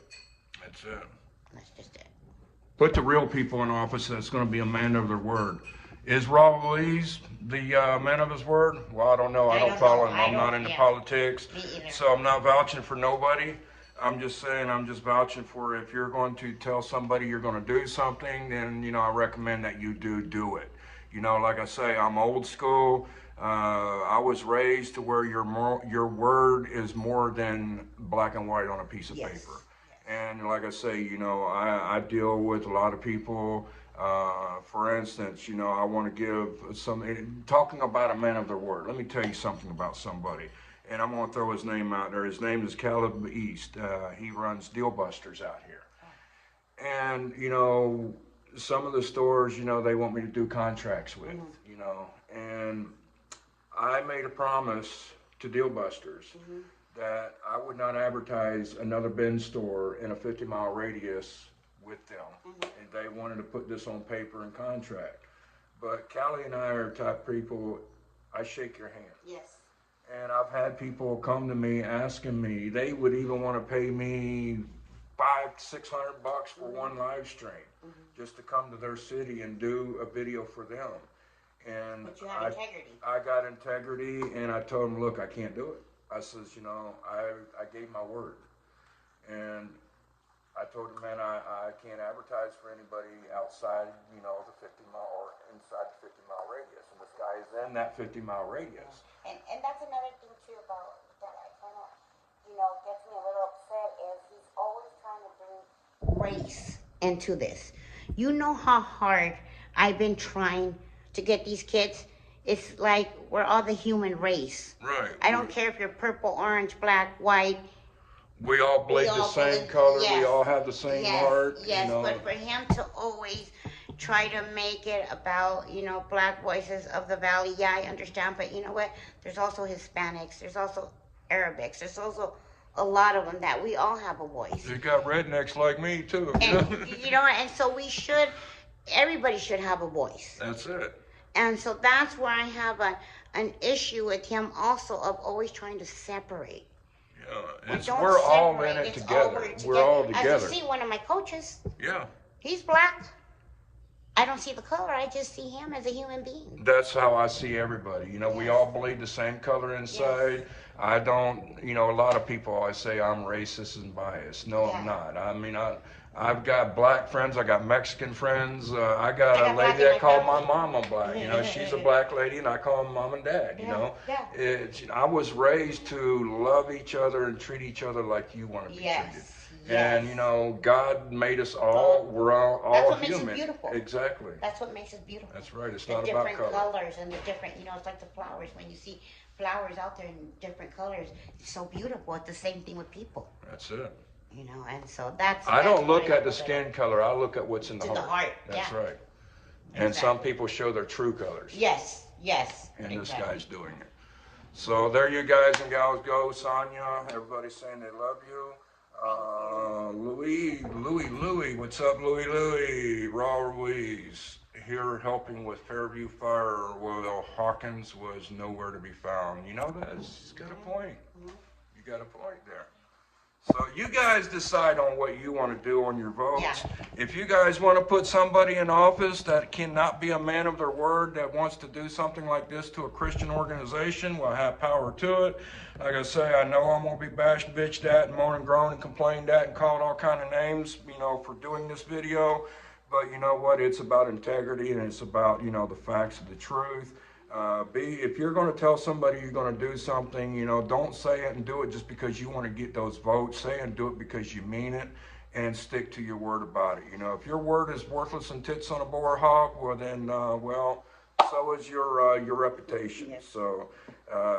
Speaker 1: That's it.
Speaker 4: That's just it.
Speaker 1: Put the real people in office that's going to be a man of their word. Is Raul Ruiz the man of his word? Well, I don't know. I don't follow him. I'm not into politics.
Speaker 4: Me either.
Speaker 1: So I'm not vouching for nobody. I'm just saying, I'm just vouching for if you're going to tell somebody you're going to do something, then, you know, I recommend that you do it. You know, like I say, I'm old school. I was raised to where your word is more than black and white on a piece of paper. And like I say, you know, I deal with a lot of people. For instance, you know, I want to give talking about a man of their word. Let me tell you something about somebody. And I'm going to throw his name out there. His name is Caleb East. He runs Deal Busters out here. And, you know, some of the stores, you know, they want me to do contracts with, you know. And I made a promise to Deal Busters that I would not advertise another bin store in a 50-mile radius with them. And they wanted to put this on paper and contract. But Callie and I are type people, I shake your hand.
Speaker 4: Yes.
Speaker 1: And I've had people come to me asking me, they would even want to pay me $500-600 for one live stream just to come to their city and do a video for them. And
Speaker 4: But you have integrity.
Speaker 1: I got integrity, and I told them, look, I can't do it. I says, you know, I gave my word. And I told him, man, I can't advertise for anybody outside, you know, the 50-mile or inside the 50-mile radius. And this guy is in that 50-mile radius.
Speaker 4: And that's another thing too about that I kind of, you know, gets me a little upset is he's always trying to bring race into this. You know how hard I've been trying to get these kids. It's like we're all the human race.
Speaker 1: Right.
Speaker 4: I don't care if you're purple, orange, black, white.
Speaker 1: We all bleed the same color.
Speaker 4: Yes.
Speaker 1: We all have the same heart.
Speaker 4: Yes,
Speaker 1: you know.
Speaker 4: but for him to always try to make it about, you know, black voices of the valley, yeah, I understand. But you know what? There's also Hispanics. There's also Arabics. There's also a lot of them that we all have a voice.
Speaker 1: You got rednecks like me too.
Speaker 4: And you know, and so everybody should have a voice.
Speaker 1: That's it.
Speaker 4: And so that's where I have an issue with him also of always trying to separate.
Speaker 1: Yeah, we're all in it together. We're all together.
Speaker 4: As you see, one of my coaches,
Speaker 1: yeah,
Speaker 4: he's black. I don't see the color. I just see him as a human being.
Speaker 1: That's how I see everybody. You know, we all bleed the same color inside. Yes. I don't, you know, a lot of people always say I'm racist and biased. No, I'm not. I mean, I've got black friends. I got Mexican friends. I got a lady that called my mama black. You know, she's a black lady, and I call them mom and dad. You know, I was raised to love each other and treat each other like you want to be treated. And you know, God made us all. We're all
Speaker 4: that's what
Speaker 1: human.
Speaker 4: Makes us beautiful.
Speaker 1: Exactly.
Speaker 4: That's what makes us beautiful.
Speaker 1: That's right. It's
Speaker 4: the
Speaker 1: not about
Speaker 4: different
Speaker 1: color.
Speaker 4: colors and the different. You know, it's like the flowers. When you see flowers out there in different colors, it's so beautiful. It's the same thing with people.
Speaker 1: That's it.
Speaker 4: You know, and so that's.
Speaker 1: I don't look at the skin color. I look at what's in the heart.
Speaker 4: The heart.
Speaker 1: That's right. And some people show their true colors.
Speaker 4: Yes.
Speaker 1: And this guy's doing it. So there you guys and gals go. Sonia, everybody's saying they love you. Louie, what's up, Louie? Raul Ruiz here helping with Fairview Fire. Well, Hawkins was nowhere to be found. You know that? He's got a point. You got a point there. So you guys decide on what you want to do on your votes.
Speaker 4: Yeah.
Speaker 1: If you guys want to put somebody in office that cannot be a man of their word, that wants to do something like this to a Christian organization, well, have power to it. Like I say, I know I'm going to be bashed, bitched at, and moaned and groaned and complained at and called all kind of names, you know, for doing this video. But you know what? It's about integrity, and it's about, you know, the facts of the truth. If you're going to tell somebody you're going to do something, you know, don't say it and do it just because you want to get those votes. Say it and do it because you mean it, and stick to your word about it. You know, if your word is worthless and tits on a boar hog, well then, so is your reputation. Yes. So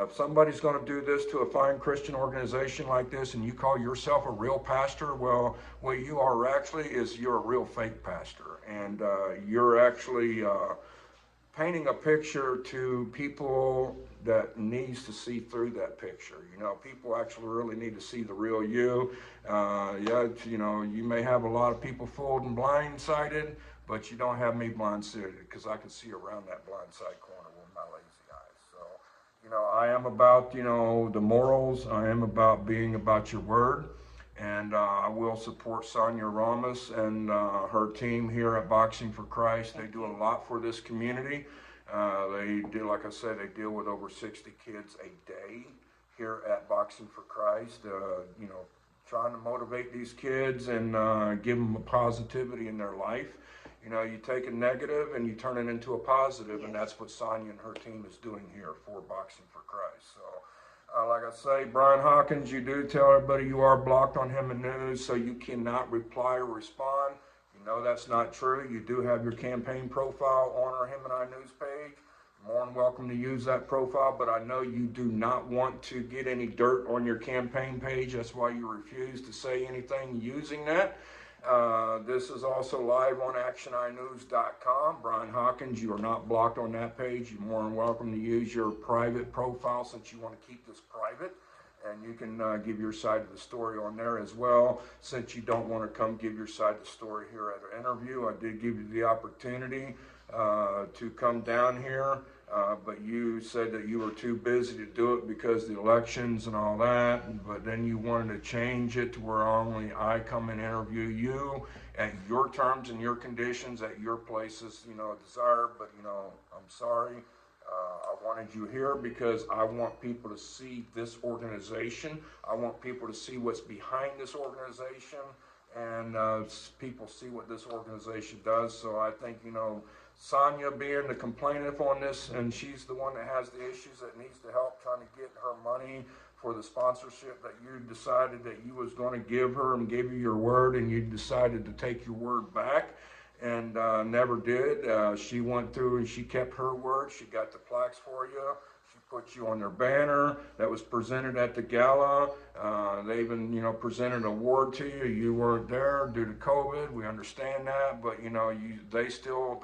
Speaker 1: if somebody's going to do this to a fine Christian organization like this, and you call yourself a real pastor, well, what you are actually is you're a real fake pastor, and you're actually painting a picture to people that needs to see through that picture. You know, people actually really need to see the real you. Yeah, you know, you may have a lot of people fooled and blindsided, but you don't have me blindsided, because I can see around that blindside corner with my lazy eyes. So, you know, I am about, you know, the morals. I am about being about your word. And I will support Sonia Ramos and her team here at Boxing for Christ. They do a lot for this community. They do, like I said, they deal with over 60 kids a day here at Boxing for Christ. You know, trying to motivate these kids and give them a positivity in their life. You know, you take a negative and you turn it into a positive, yes. And that's what Sonia and her team is doing here for Boxing for Christ. So. Like I say, Brian Hawkins, you do tell everybody you are blocked on Him and News, so you cannot reply or respond. You know that's not true. You do have your campaign profile on our Him and I News page. More than welcome to use that profile, but I know you do not want to get any dirt on your campaign page. That's why you refuse to say anything using that. This is also live on actioninews.com. Brian Hawkins, you are not blocked on that page. You're more than welcome to use your private profile, since you want to keep this private. And you can give your side of the story on there as well, since you don't want to come give your side of the story here at an interview. I did give you the opportunity to come down here, but you said that you were too busy to do it because of the elections and all that. But then you wanted to change it to where only I come and interview you at your terms and your conditions at your places, you know, desire. But, you know, I'm sorry. I wanted you here because I want people to see this organization. I want people to see what's behind this organization, and people see what this organization does. So I think, you know, Sonia being the complainant on this, and she's the one that has the issues that needs the help trying to get her money for the sponsorship that you decided that you was going to give her and gave you your word, and you decided to take your word back. And never did. She went through and she kept her word. She got the plaques for you. She put you on their banner that was presented at the gala. They even, you know, presented an award to you. You weren't there due to COVID. We understand that, but you know, they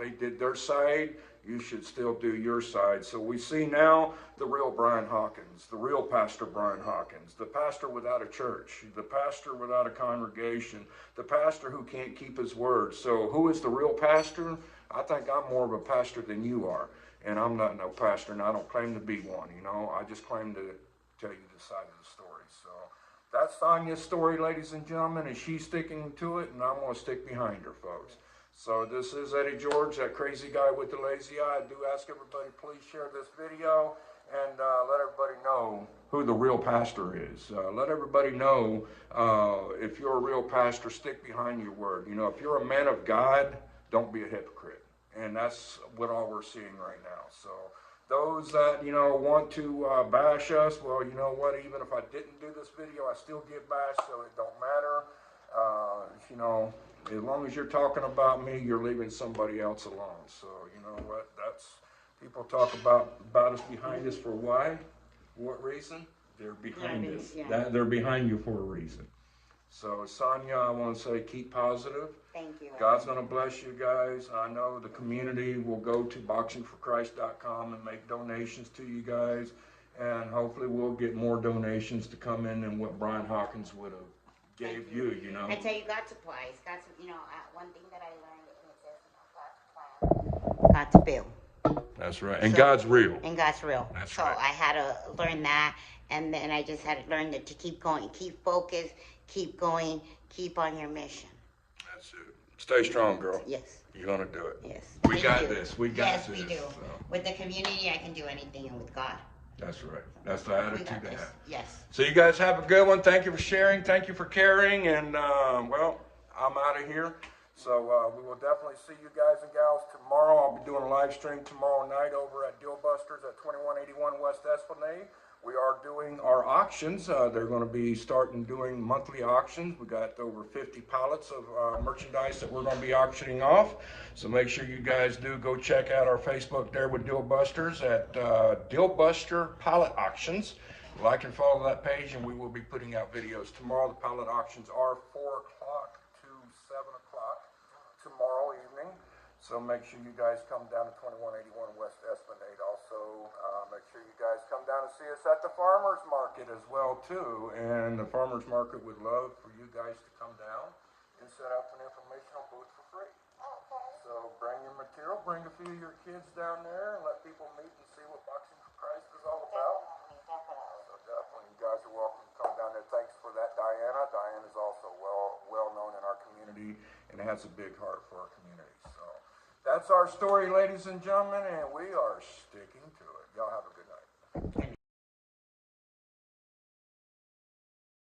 Speaker 1: did their side. You should still do your side. So we see now the real Brian Hawkins, the real Pastor Brian Hawkins, the pastor without a church, the pastor without a congregation, the pastor who can't keep his word. So who is the real pastor? I think I'm more of a pastor than you are. And I'm not no pastor, and I don't claim to be one, you know. I just claim to tell you the side of the story. So that's Sonia's story, ladies and gentlemen, and she's sticking to it, and I'm going to stick behind her, folks. So this is Eddie George, that crazy guy with the lazy eye. I do ask everybody, please share this video and let everybody know who the real pastor is. Let everybody know if you're a real pastor, stick behind your word. You know, if you're a man of God, don't be a hypocrite. And that's what all we're seeing right now. So those that, you know, want to bash us, well, you know what, even if I didn't do this video, I still get bashed, so it don't matter. You know, as long as you're talking about me, you're leaving somebody else alone. So, you know what, that's, people talk about us behind us for why? What reason? They're behind us. Yeah. They're behind you for a reason. So, Sonia, I want to say keep positive.
Speaker 4: Thank you.
Speaker 1: God's going to bless you guys. I know the community will go to boxingforchrist.com and make donations to you guys. And hopefully we'll get more donations to come in than what Brian Hawkins would have gave you, you know.
Speaker 4: I tell you, God supplies. God's, you know, one thing that I learned, it says, you know, God's plan, God's bill.
Speaker 1: That's right. And so, God's real.
Speaker 4: And God's real.
Speaker 1: That's
Speaker 4: so
Speaker 1: right.
Speaker 4: I had to learn that, and then I just had to learn that to keep going, keep focused, keep going, keep on your mission.
Speaker 1: That's it. Stay strong, girl.
Speaker 4: Yes.
Speaker 1: You're going to do it.
Speaker 4: Yes.
Speaker 1: We got this. We got this.
Speaker 4: Yes, we do.
Speaker 1: So.
Speaker 4: With the community, I can do anything, and with God.
Speaker 1: That's right. That's the attitude to have.
Speaker 4: Yes.
Speaker 1: So you guys have a good one. Thank you for sharing. Thank you for caring. And, well, I'm out of here. So we will definitely see you guys and gals tomorrow. I'll be doing a live stream tomorrow night over at Deal Busters at 2181 West Esplanade. We are doing our auctions. They're going to be starting doing monthly auctions. We got over 50 pallets of merchandise that we're going to be auctioning off. So make sure you guys do go check out our Facebook there with Deal Busters at Deal Buster Pallet Auctions. Like and follow that page, and we will be putting out videos tomorrow. The pallet auctions are 4 o'clock to 7 o'clock tomorrow evening. So make sure you guys come down to 2181 West Esplanade. Also, make sure you guys come down and see us at the farmers market as well too. And the farmers market would love for you guys to come down and set up an informational booth for free.
Speaker 2: Okay.
Speaker 1: So bring your material, bring a few of your kids down there, and let people meet and see what Boxing for Christ is all about.
Speaker 2: Definitely.
Speaker 1: So definitely, you guys are welcome to come down there. Thanks for that, Diana. Diana is also well known in our community and has a big heart for our community. So that's our story, ladies and gentlemen, and we are sticking to it.